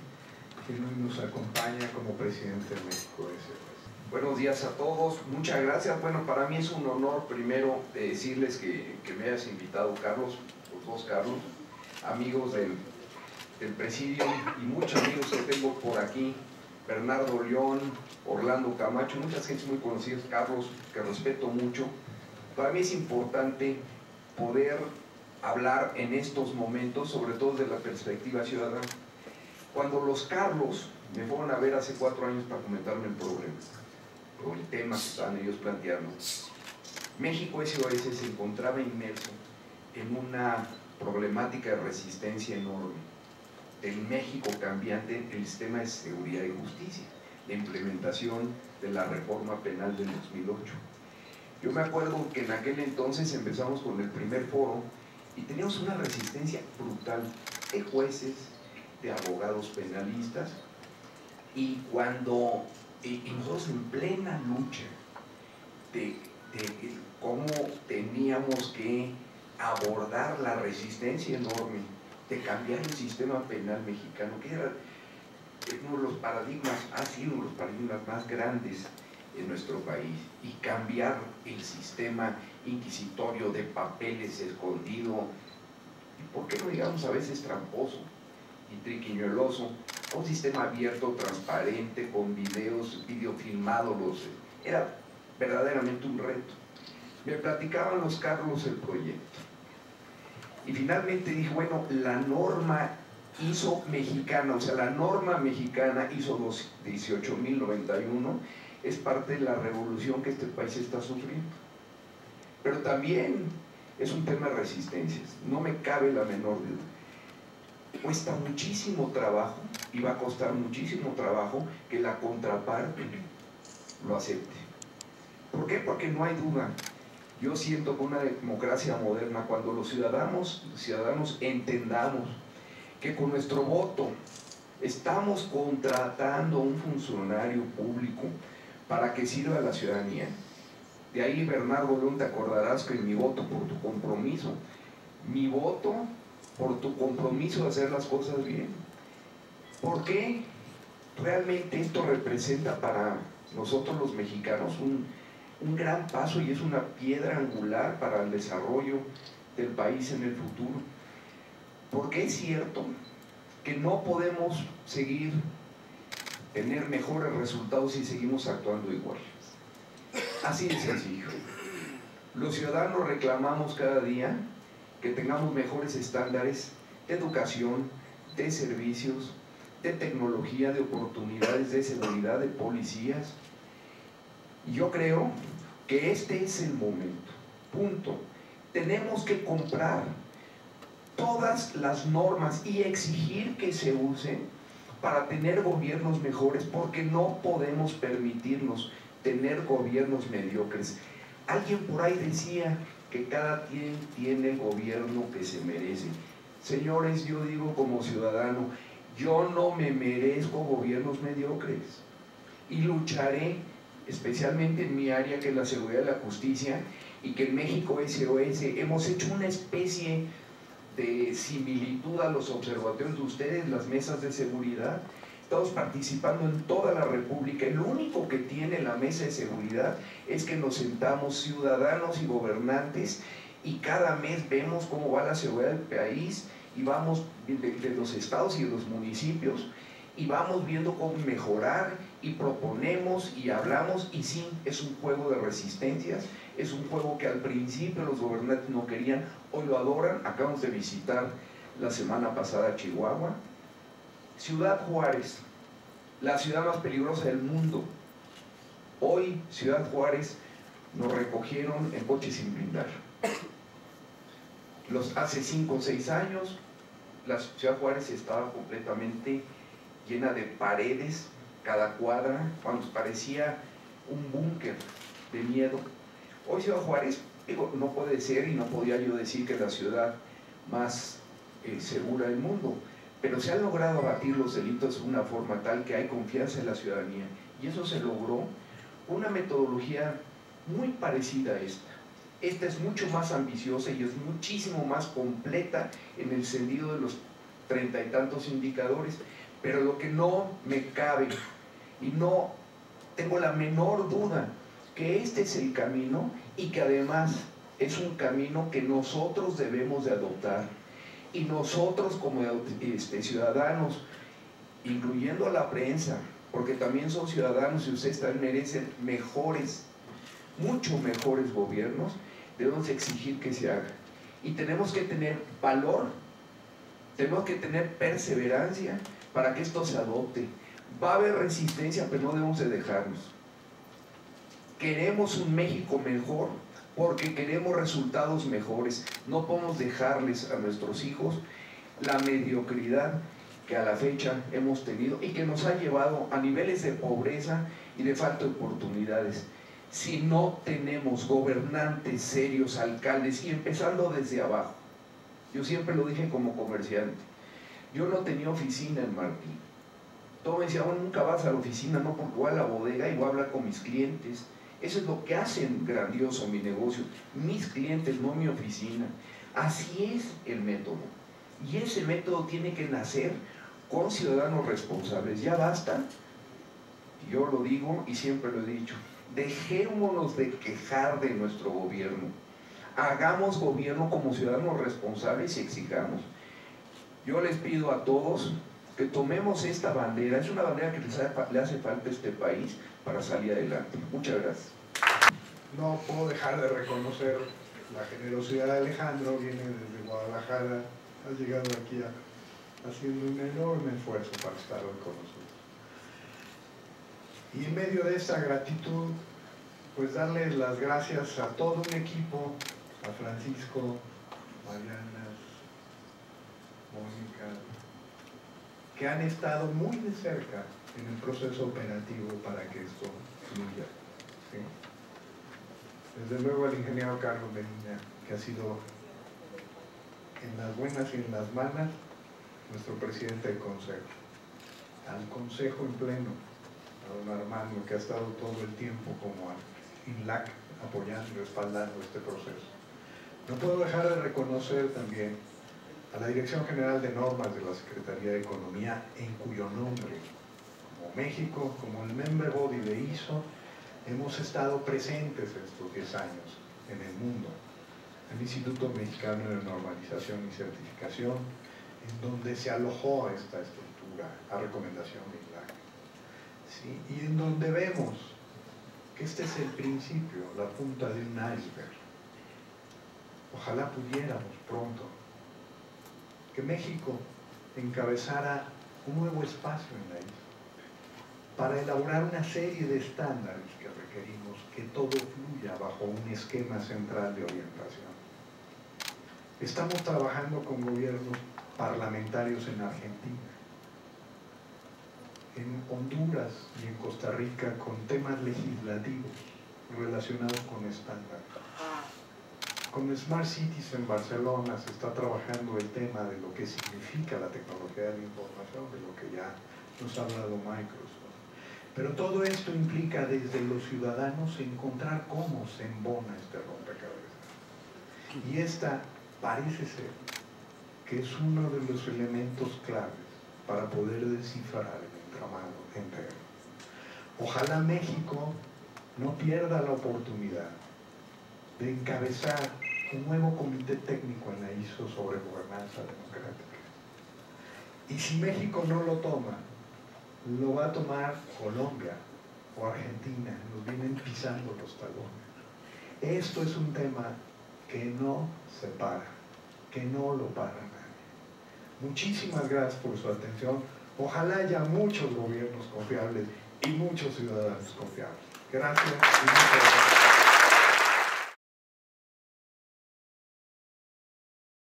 que hoy nos acompaña como presidente de México S.A. Buenos días a todos, muchas gracias. Bueno, para mí es un honor primero decirles que me hayas invitado, Carlos, los dos Carlos, amigos del presidio y muchos amigos que tengo por aquí: Bernardo León, Orlando Camacho, muchas gentes muy conocidas, Carlos, que respeto mucho. Para mí es importante poder hablar en estos momentos, sobre todo desde la perspectiva ciudadana. Cuando los Carlos me fueron a ver hace 4 años para comentarme el problema, o el tema que estaban ellos planteando, México SOS se encontraba inmerso en una problemática de resistencia enorme del México cambiante, el sistema de seguridad y justicia, la implementación de la reforma penal del 2008. Yo me acuerdo que en aquel entonces empezamos con el primer foro y teníamos una resistencia brutal de jueces, de abogados penalistas, y nosotros en plena lucha de cómo teníamos que abordar la resistencia enorme de cambiar el sistema penal mexicano, que era uno de los paradigmas, ha sido uno de los paradigmas más grandes en nuestro país, y cambiar el sistema inquisitorio de papeles escondido, y por qué no digamos a veces tramposo y triquiñueloso, a un sistema abierto, transparente, con videofilmados, era verdaderamente un reto. Me platicaban los Carlos el proyecto, y finalmente dije, bueno, la norma ISO mexicana, o sea, la norma mexicana ISO 18091 es parte de la revolución que este país está sufriendo. Pero también es un tema de resistencias, no me cabe la menor duda. Cuesta muchísimo trabajo y va a costar muchísimo trabajo que la contraparte lo acepte. ¿Por qué? Porque no hay duda. Yo siento que una democracia moderna, cuando los ciudadanos entendamos que con nuestro voto estamos contratando a un funcionario público para que sirva a la ciudadanía. De ahí, Bernardo León, te acordarás que mi voto por tu compromiso, mi voto por tu compromiso de hacer las cosas bien. ¿Por qué? Realmente esto representa para nosotros los mexicanos un gran paso, y es una piedra angular para el desarrollo del país en el futuro. Porque es cierto que no podemos tener mejores resultados si seguimos actuando igual. Así de sencillo. Los ciudadanos reclamamos cada día que tengamos mejores estándares de educación, de servicios, de tecnología, de oportunidades, de seguridad, de policías. Y yo creo que este es el momento. Punto. Tenemos que comprar todas las normas y exigir que se usen para tener gobiernos mejores, porque no podemos permitirnos tener gobiernos mediocres. Alguien por ahí decía que cada quien tiene el gobierno que se merece. Señores, yo digo como ciudadano, yo no me merezco gobiernos mediocres, y lucharé especialmente en mi área, que es la seguridad y la justicia, y que en México SOS hemos hecho una especie de similitud a los observatorios de ustedes, las mesas de seguridad. Estamos participando en toda la República, y lo único que tiene la mesa de seguridad es que nos sentamos ciudadanos y gobernantes, y cada mes vemos cómo va la seguridad del país, y vamos de los estados y de los municipios, y vamos viendo cómo mejorar, y proponemos y hablamos. Y sí, es un juego de resistencias, es un juego que al principio los gobernantes no querían, hoy lo adoran. Acabamos de visitar la semana pasada Chihuahua. Ciudad Juárez, la ciudad más peligrosa del mundo. Hoy Ciudad Juárez nos recogieron en coches sin blindar. Hace 5 o 6 años la Ciudad Juárez estaba completamente llena de paredes, cada cuadra, cuando parecía un búnker de miedo. Hoy Ciudad Juárez, no puede ser, y no podía yo decir que es la ciudad más segura del mundo, pero se han logrado abatir los delitos de una forma tal que hay confianza en la ciudadanía, y eso se logró con una metodología muy parecida a esta. Esta es mucho más ambiciosa y es muchísimo más completa en el sentido de los 30 y tantos indicadores, pero lo que no me cabe, y no tengo la menor duda, que este es el camino, y que además es un camino que nosotros debemos de adoptar, y nosotros como ciudadanos, incluyendo a la prensa, porque también son ciudadanos y ustedes también merecen mejores, mucho mejores gobiernos, debemos exigir que se haga. Y tenemos que tener valor, tenemos que tener perseverancia para que esto se adopte. Va a haber resistencia, pero no debemos de dejarnos. Queremos un México mejor porque queremos resultados mejores. No podemos dejarles a nuestros hijos la mediocridad que a la fecha hemos tenido y que nos ha llevado a niveles de pobreza y de falta de oportunidades. Si no tenemos gobernantes serios, alcaldes, y empezando desde abajo. Yo siempre lo dije como comerciante. Yo no tenía oficina en Martín. Todo me decía, bueno, nunca vas a la oficina, no, porque voy a la bodega y voy a hablar con mis clientes. Eso es lo que hacen grandioso mi negocio. Mis clientes, no mi oficina. Así es el método. Y ese método tiene que nacer con ciudadanos responsables. Ya basta, yo lo digo y siempre lo he dicho, dejémonos de quejar de nuestro gobierno. Hagamos gobierno como ciudadanos responsables y exijamos. Yo les pido a todos que tomemos esta bandera. Es una bandera que le hace falta a este país para salir adelante. Muchas gracias. No puedo dejar de reconocer la generosidad de Alejandro. Viene desde Guadalajara, ha llegado aquí haciendo un enorme esfuerzo para estar hoy con nosotros. Y en medio de esta gratitud, pues darle las gracias a todo un equipo, a Francisco, Mariana, Mónica, que han estado muy de cerca en el proceso operativo para que esto fluya. ¿Sí? Desde luego al ingeniero Carlos Medina, que ha sido en las buenas y en las malas nuestro presidente del consejo, al consejo en pleno, a don Armando, que ha estado todo el tiempo como INLAC apoyando y respaldando este proceso. No puedo dejar de reconocer también a la Dirección General de Normas de la Secretaría de Economía, en cuyo nombre, como México, como el member body de ISO, hemos estado presentes estos 10 años en el mundo. El Instituto Mexicano de Normalización y Certificación, en donde se alojó esta estructura a recomendación de INLAC. ¿Sí? Y en donde vemos que este es el principio, la punta de un iceberg. Ojalá pudiéramos pronto que México encabezara un nuevo espacio en la isla para elaborar una serie de estándares que requerimos, que todo fluya bajo un esquema central de orientación. Estamos trabajando con gobiernos parlamentarios en Argentina, en Honduras y en Costa Rica con temas legislativos relacionados con estándares. Con Smart Cities en Barcelona se está trabajando el tema de lo que significa la tecnología de la información, de lo que ya nos ha hablado Microsoft. Pero todo esto implica desde los ciudadanos encontrar cómo se embona este rompecabezas. Y esta parece ser que es uno de los elementos claves para poder descifrar el entramado entero. Ojalá México no pierda la oportunidad de encabezar un nuevo comité técnico en la ISO sobre gobernanza democrática. Y si México no lo toma, lo va a tomar Colombia o Argentina, nos vienen pisando los talones. Esto es un tema que no se para, que no lo para nadie. Muchísimas gracias por su atención. Ojalá haya muchos gobiernos confiables y muchos ciudadanos confiables. Gracias y muchas gracias.